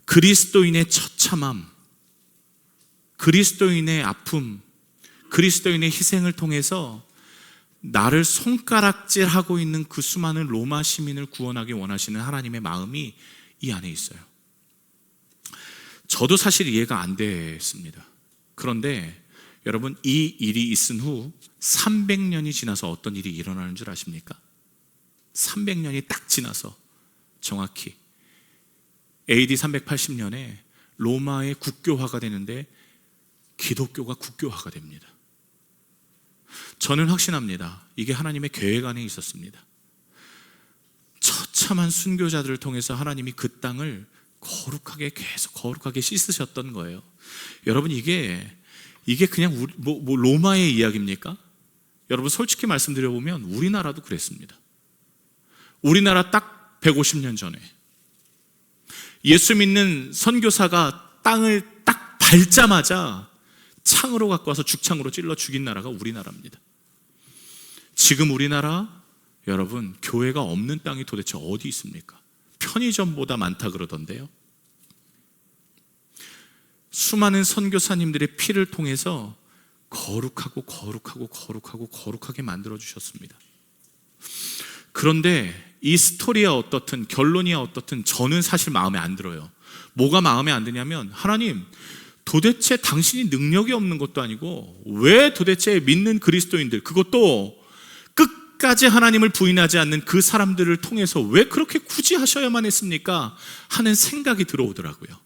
그리스도인의 처참함, 그리스도인의 아픔, 그리스도인의 희생을 통해서 나를 손가락질하고 있는 그 수많은 로마 시민을 구원하기 원하시는 하나님의 마음이 이 안에 있어요. 저도 사실 이해가 안 됐습니다. 그런데 여러분, 이 일이 있은 후 300년이 지나서 어떤 일이 일어나는 줄 아십니까? 300년이 딱 지나서 정확히 AD 380년에 로마의 국교화가 되는데 기독교가 국교화가 됩니다. 저는 확신합니다. 이게 하나님의 계획 안에 있었습니다. 처참한 순교자들을 통해서 하나님이 그 땅을 거룩하게 계속 거룩하게 씻으셨던 거예요. 여러분, 이게 그냥 로마의 이야기입니까? 여러분, 솔직히 말씀드려보면 우리나라도 그랬습니다. 우리나라 딱 150년 전에 예수 믿는 선교사가 땅을 딱 밟자마자 창으로 갖고 와서 죽창으로 찔러 죽인 나라가 우리나라입니다. 지금 우리나라, 여러분, 교회가 없는 땅이 도대체 어디 있습니까? 편의점보다 많다 그러던데요. 수많은 선교사님들의 피를 통해서 거룩하게 만들어주셨습니다. 그런데 이 스토리야 어떻든 결론이야 어떻든 저는 사실 마음에 안 들어요. 뭐가 마음에 안 드냐면, 하나님, 도대체 당신이 능력이 없는 것도 아니고 왜 도대체 믿는 그리스도인들, 그것도 끝까지 하나님을 부인하지 않는 그 사람들을 통해서 왜 그렇게 굳이 하셔야만 했습니까? 하는 생각이 들어오더라고요.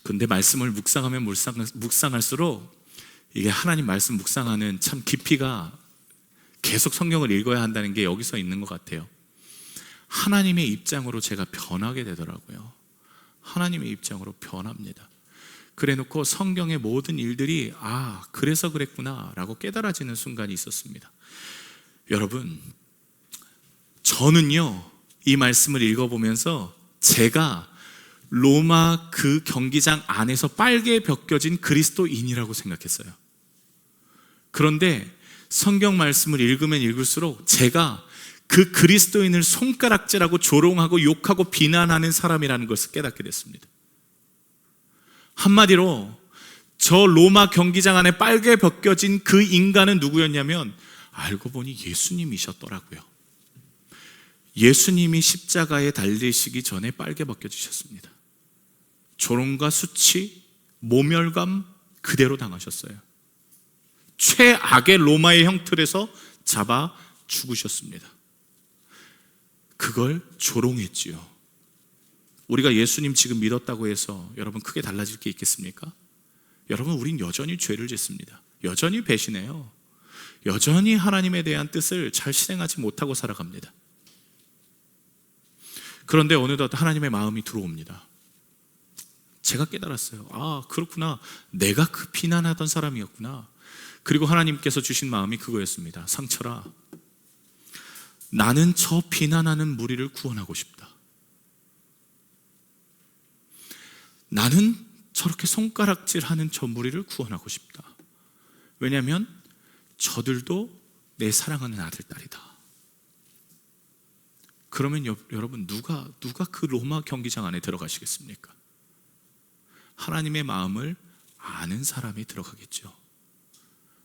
근데 말씀을 묵상하면 묵상할수록 이게 하나님 말씀 묵상하는 참 깊이가, 계속 성경을 읽어야 한다는 게 여기서 있는 것 같아요. 하나님의 입장으로 제가 변하게 되더라고요. 하나님의 입장으로 변합니다. 그래 놓고 성경의 모든 일들이 그래서 그랬구나 라고 깨달아지는 순간이 있었습니다. 여러분, 저는요, 이 말씀을 읽어보면서 제가 로마 그 경기장 안에서 빨개 벗겨진 그리스도인이라고 생각했어요. 그런데 성경 말씀을 읽으면 읽을수록 제가 그 그리스도인을 손가락질하고 조롱하고 욕하고 비난하는 사람이라는 것을 깨닫게 됐습니다. 한마디로 저 로마 경기장 안에 빨개 벗겨진 그 인간은 누구였냐면, 알고 보니 예수님이셨더라고요. 예수님이 십자가에 달리시기 전에 빨개 벗겨지셨습니다. 조롱과 수치, 모멸감 그대로 당하셨어요. 최악의 로마의 형틀에서 잡아 죽으셨습니다. 그걸 조롱했지요. 우리가 예수님 지금 믿었다고 해서 여러분 크게 달라질 게 있겠습니까? 여러분, 우린 여전히 죄를 짓습니다. 여전히 배신해요. 여전히 하나님에 대한 뜻을 잘 실행하지 못하고 살아갑니다. 그런데 어느덧 하나님의 마음이 들어옵니다. 제가 깨달았어요. 그렇구나. 내가 그 비난하던 사람이었구나. 그리고 하나님께서 주신 마음이 그거였습니다. 상철아, 나는 저 비난하는 무리를 구원하고 싶다. 나는 저렇게 손가락질하는 저 무리를 구원하고 싶다. 왜냐하면 저들도 내 사랑하는 아들, 딸이다. 그러면 여러분, 누가 그 로마 경기장 안에 들어가시겠습니까? 하나님의 마음을 아는 사람이 들어가겠죠.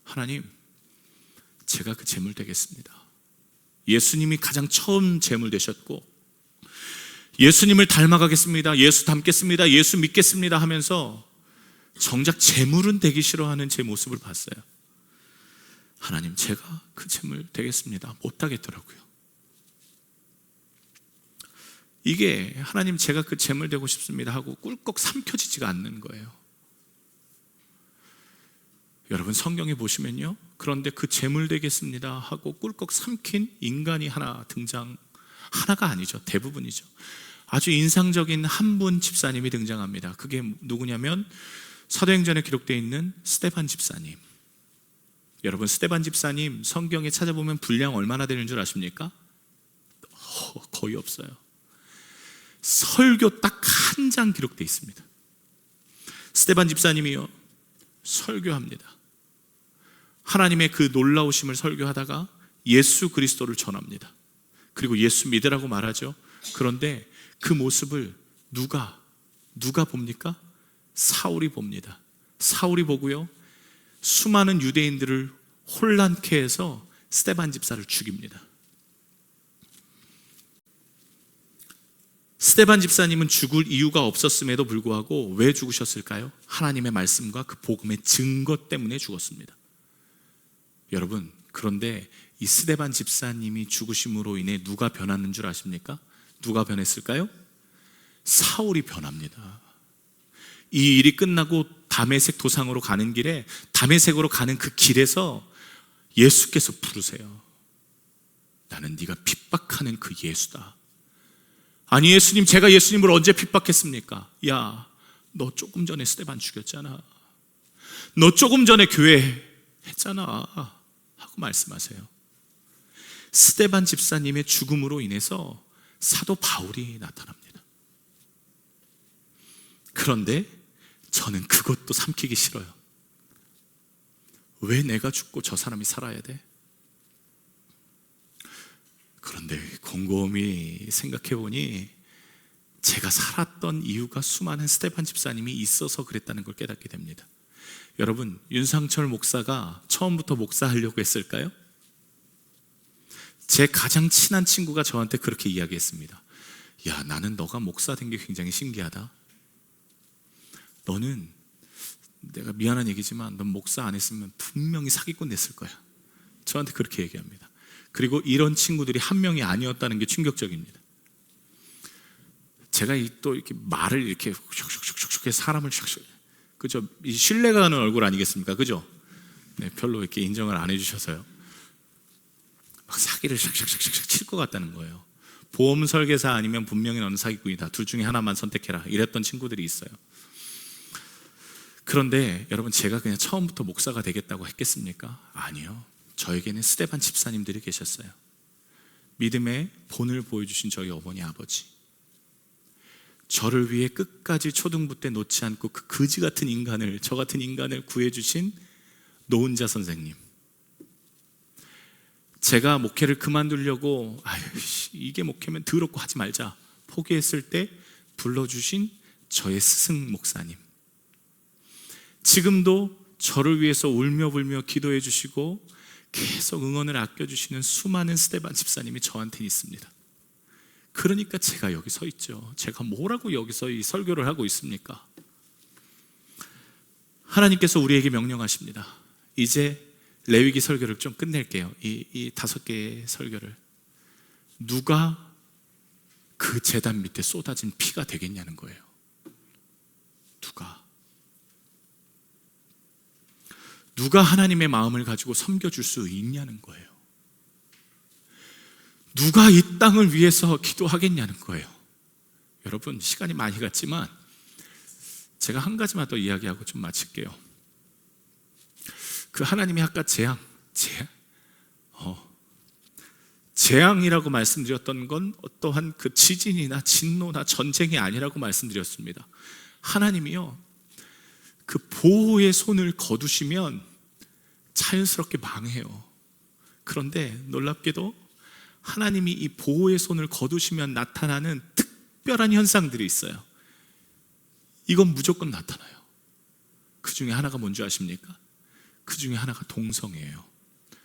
하나님, 제가 그 제물 되겠습니다. 예수님이 가장 처음 제물 되셨고, 예수님을 닮아가겠습니다. 예수 닮겠습니다. 예수 믿겠습니다 하면서 정작 제물은 되기 싫어하는 제 모습을 봤어요. 하나님, 제가 그 제물 되겠습니다. 못하겠더라고요. 이게 하나님, 제가 그 제물 되고 싶습니다 하고 꿀꺽 삼켜지지가 않는 거예요. 여러분, 성경에 보시면요, 그런데 그 제물 되겠습니다 하고 꿀꺽 삼킨 인간이 하나가 아니죠. 대부분이죠. 아주 인상적인 한 분 집사님이 등장합니다. 그게 누구냐면 사도행전에 기록되어 있는 스데반 집사님. 여러분, 스데반 집사님 성경에 찾아보면 분량 얼마나 되는 줄 아십니까? 거의 없어요. 설교 딱 한 장 기록되어 있습니다. 스데반 집사님이요 설교합니다. 하나님의 그 놀라우심을 설교하다가 예수 그리스도를 전합니다. 그리고 예수 믿으라고 말하죠. 그런데 그 모습을 누가 봅니까? 사울이 봅니다. 사울이 보고요 수많은 유대인들을 혼란케 해서 스데반 집사를 죽입니다. 스데반 집사님은 죽을 이유가 없었음에도 불구하고 왜 죽으셨을까요? 하나님의 말씀과 그 복음의 증거 때문에 죽었습니다. 여러분, 그런데 이 스데반 집사님이 죽으심으로 인해 누가 변하는 줄 아십니까? 누가 변했을까요? 사울이 변합니다. 이 일이 끝나고 다메섹 도상으로 가는 길에, 다메섹으로 가는 그 길에서 예수께서 부르세요. 나는 네가 핍박하는 그 예수다. 아니 예수님, 제가 예수님을 언제 핍박했습니까? 야, 너 조금 전에 스데반 죽였잖아. 너 조금 전에 교회 했잖아 하고 말씀하세요. 스데반 집사님의 죽음으로 인해서 사도 바울이 나타납니다. 그런데 저는 그것도 삼키기 싫어요. 왜 내가 죽고 저 사람이 살아야 돼? 그런데 곰곰이 생각해 보니 제가 살았던 이유가 수많은 스데반 집사님이 있어서 그랬다는 걸 깨닫게 됩니다. 여러분, 윤상철 목사가 처음부터 목사하려고 했을까요? 제 가장 친한 친구가 저한테 그렇게 이야기했습니다. 야, 나는 너가 목사 된 게 굉장히 신기하다. 너는, 내가 미안한 얘기지만 넌 목사 안 했으면 분명히 사기꾼 됐을 거야. 저한테 그렇게 얘기합니다. 그리고 이런 친구들이 한 명이 아니었다는 게 충격적입니다. 제가 또 이렇게 말을 이렇게 슉슉슉슉 해서 사람을 슉슉, 그죠? 신뢰가 가는 얼굴 아니겠습니까? 그죠? 네, 별로 이렇게 인정을 안 해주셔서요. 막 사기를 샥샥샥샥 칠 것 같다는 거예요. 보험 설계사 아니면 분명히 너는 사기꾼이다. 둘 중에 하나만 선택해라. 이랬던 친구들이 있어요. 그런데 여러분, 제가 그냥 처음부터 목사가 되겠다고 했겠습니까? 아니요. 저에게는 스데반 집사님들이 계셨어요. 믿음의 본을 보여주신 저희 어머니 아버지, 저를 위해 끝까지 초등부 때 놓지 않고 그 거지 같은 인간을, 저 같은 인간을 구해주신 노은자 선생님, 제가 목회를 그만두려고 이게 목회면 더럽고 하지 말자 포기했을 때 불러주신 저의 스승 목사님, 지금도 저를 위해서 울며불며 기도해 주시고 계속 응원을 아껴주시는 수많은 스데반 집사님이 저한테 있습니다. 그러니까 제가 여기 서 있죠. 제가 뭐라고 여기서 이 설교를 하고 있습니까? 하나님께서 우리에게 명령하십니다. 이제 레위기 설교를 좀 끝낼게요. 이 5개의 설교를. 누가 그 제단 밑에 쏟아진 피가 되겠냐는 거예요. 누가 하나님의 마음을 가지고 섬겨줄 수 있냐는 거예요. 누가 이 땅을 위해서 기도하겠냐는 거예요. 여러분, 시간이 많이 갔지만 제가 한 가지만 더 이야기하고 좀 마칠게요. 그 하나님이 아까 재앙이라고 말씀드렸던 건 어떠한 그 지진이나 진노나 전쟁이 아니라고 말씀드렸습니다. 하나님이요, 그 보호의 손을 거두시면 자연스럽게 망해요. 그런데 놀랍게도 하나님이 이 보호의 손을 거두시면 나타나는 특별한 현상들이 있어요. 이건 무조건 나타나요. 그 중에 하나가 뭔지 아십니까? 그 중에 하나가 동성애예요.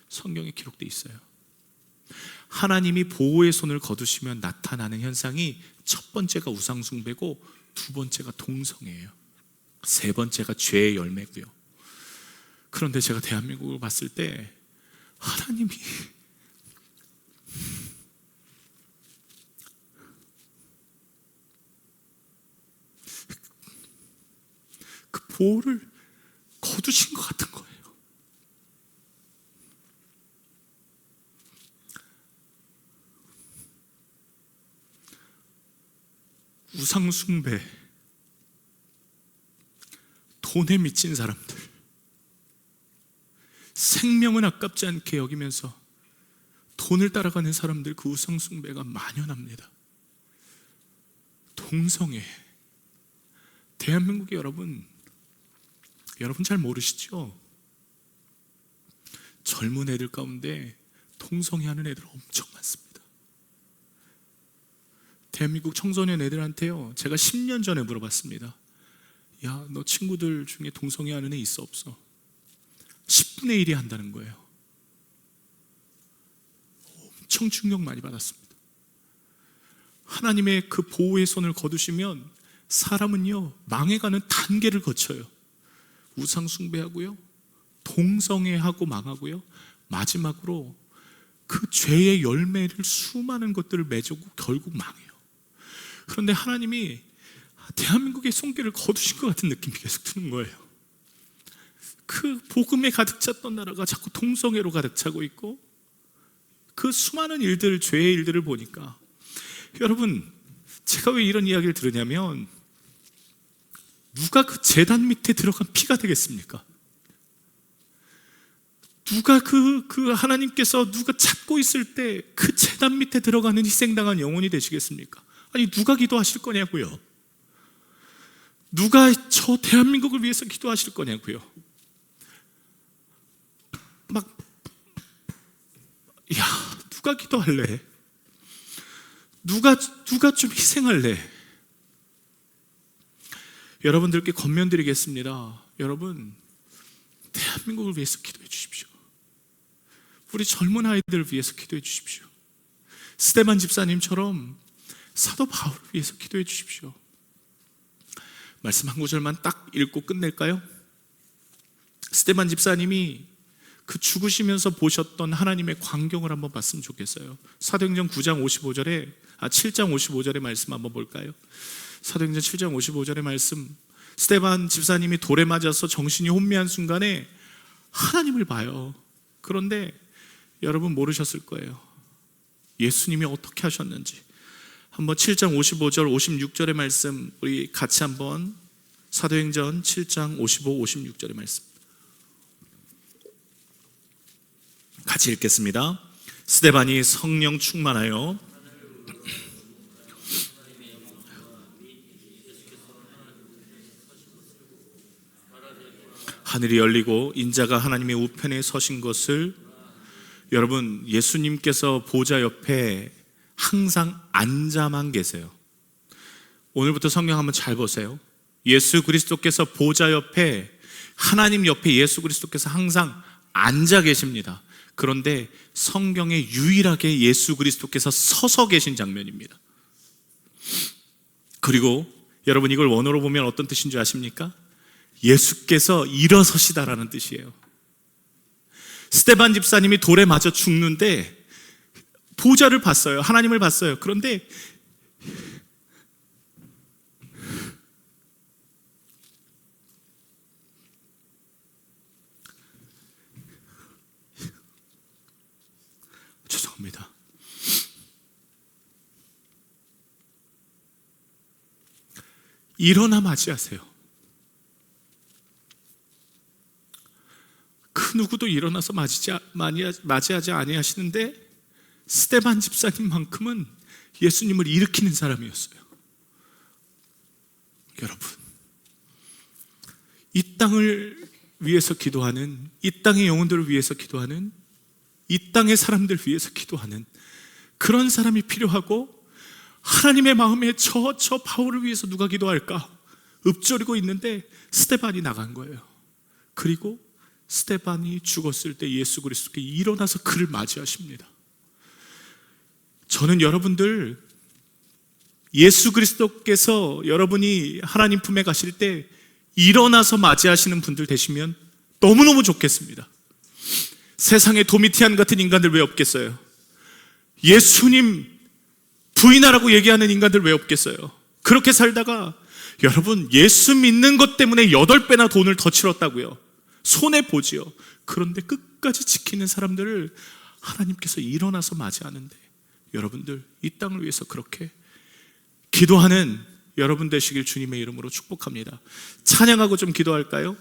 성경에 기록되어 있어요. 하나님이 보호의 손을 거두시면 나타나는 현상이 첫 번째가 우상숭배고, 두 번째가 동성애예요. 세 번째가 죄의 열매고요. 그런데 제가 대한민국을 봤을 때 하나님이 그 보호를 거두신 것 같은 거예요. 우상숭배, 돈에 미친 사람들, 생명은 아깝지 않게 여기면서 돈을 따라가는 사람들, 그 우상숭배가 만연합니다. 동성애, 대한민국이 여러분 여러분 잘 모르시죠? 젊은 애들 가운데 동성애하는 애들 엄청 많습니다. 대한민국 청소년 애들한테요, 제가 10년 전에 물어봤습니다. 야, 너 친구들 중에 동성애하는 애 있어 없어? 10분의 1이 한다는 거예요. 엄청 충격 많이 받았습니다. 하나님의 그 보호의 손을 거두시면 사람은요, 망해가는 단계를 거쳐요. 우상 숭배하고요, 동성애하고 망하고요, 마지막으로 그 죄의 열매를 수많은 것들을 맺고 결국 망해요. 그런데 하나님이 대한민국의 손길을 거두신 것 같은 느낌이 계속 드는 거예요. 그 복음에 가득 찼던 나라가 자꾸 동성애로 가득 차고 있고, 그 수많은 일들, 죄의 일들을 보니까, 여러분, 제가 왜 이런 이야기를 들으냐면, 누가 그 제단 밑에 들어간 피가 되겠습니까? 누가 그 하나님께서 누가 찾고 있을 때 그 제단 밑에 들어가는 희생당한 영혼이 되시겠습니까? 아니, 누가 기도하실 거냐고요? 누가 저 대한민국을 위해서 기도하실 거냐고요? 누가 기도할래? 누가 좀 희생할래? 여러분들께 권면드리겠습니다. 여러분, 대한민국을 위해서 기도해 주십시오. 우리 젊은 아이들을 위해서 기도해 주십시오. 스데반 집사님처럼 사도 바울을 위해서 기도해 주십시오. 말씀 한 구절만 딱 읽고 끝낼까요? 스데반 집사님이 그 죽으시면서 보셨던 하나님의 광경을 한번 봤으면 좋겠어요. 사도행전 7장 55절의 말씀 한번 볼까요? 사도행전 7장 55절의 말씀, 스데반 집사님이 돌에 맞아서 정신이 혼미한 순간에 하나님을 봐요. 그런데 여러분 모르셨을 거예요. 예수님이 어떻게 하셨는지. 한번 7장 55절 56절의 말씀 우리 같이 한번, 사도행전 7장 55, 56절의 말씀 같이 읽겠습니다. 스데반이 성령 충만하여 하늘이 열리고 인자가 하나님의 우편에 서신 것을, 여러분, 예수님께서 보좌 옆에 항상 앉아만 계세요. 오늘부터 성경 한번 잘 보세요. 예수 그리스도께서 보좌 옆에, 하나님 옆에 예수 그리스도께서 항상 앉아 계십니다. 그런데 성경에 유일하게 예수 그리스도께서 서서 계신 장면입니다. 그리고 여러분, 이걸 원어로 보면 어떤 뜻인 줄 아십니까? 예수께서 일어서시다라는 뜻이에요. 스데반 집사님이 돌에 맞아 죽는데 보좌를 봤어요. 하나님을 봤어요. 그런데 죄송합니다. 일어나 맞이하세요. 그 누구도 일어나서 맞이하지 아니하시는데 스데반 집사님만큼은 예수님을 일으키는 사람이었어요. 여러분, 이 땅을 위해서 기도하는, 이 땅의 영혼들을 위해서 기도하는, 이 땅의 사람들 위해서 기도하는 그런 사람이 필요하고, 하나님의 마음에 저 바울을 위해서 누가 기도할까 읊조리고 있는데 스데반이 나간 거예요. 그리고 스데반이 죽었을 때 예수 그리스도께 일어나서 그를 맞이하십니다. 저는 여러분들, 예수 그리스도께서 여러분이 하나님 품에 가실 때 일어나서 맞이하시는 분들 되시면 너무너무 좋겠습니다. 세상에 도미티안 같은 인간들 왜 없겠어요? 예수님 부인하라고 얘기하는 인간들 왜 없겠어요? 그렇게 살다가 여러분, 예수 믿는 것 때문에 8배나 돈을 더 치렀다고요. 손해보지요. 그런데 끝까지 지키는 사람들을 하나님께서 일어나서 맞이하는데, 여러분들 이 땅을 위해서 그렇게 기도하는 여러분 되시길 주님의 이름으로 축복합니다. 찬양하고 좀 기도할까요?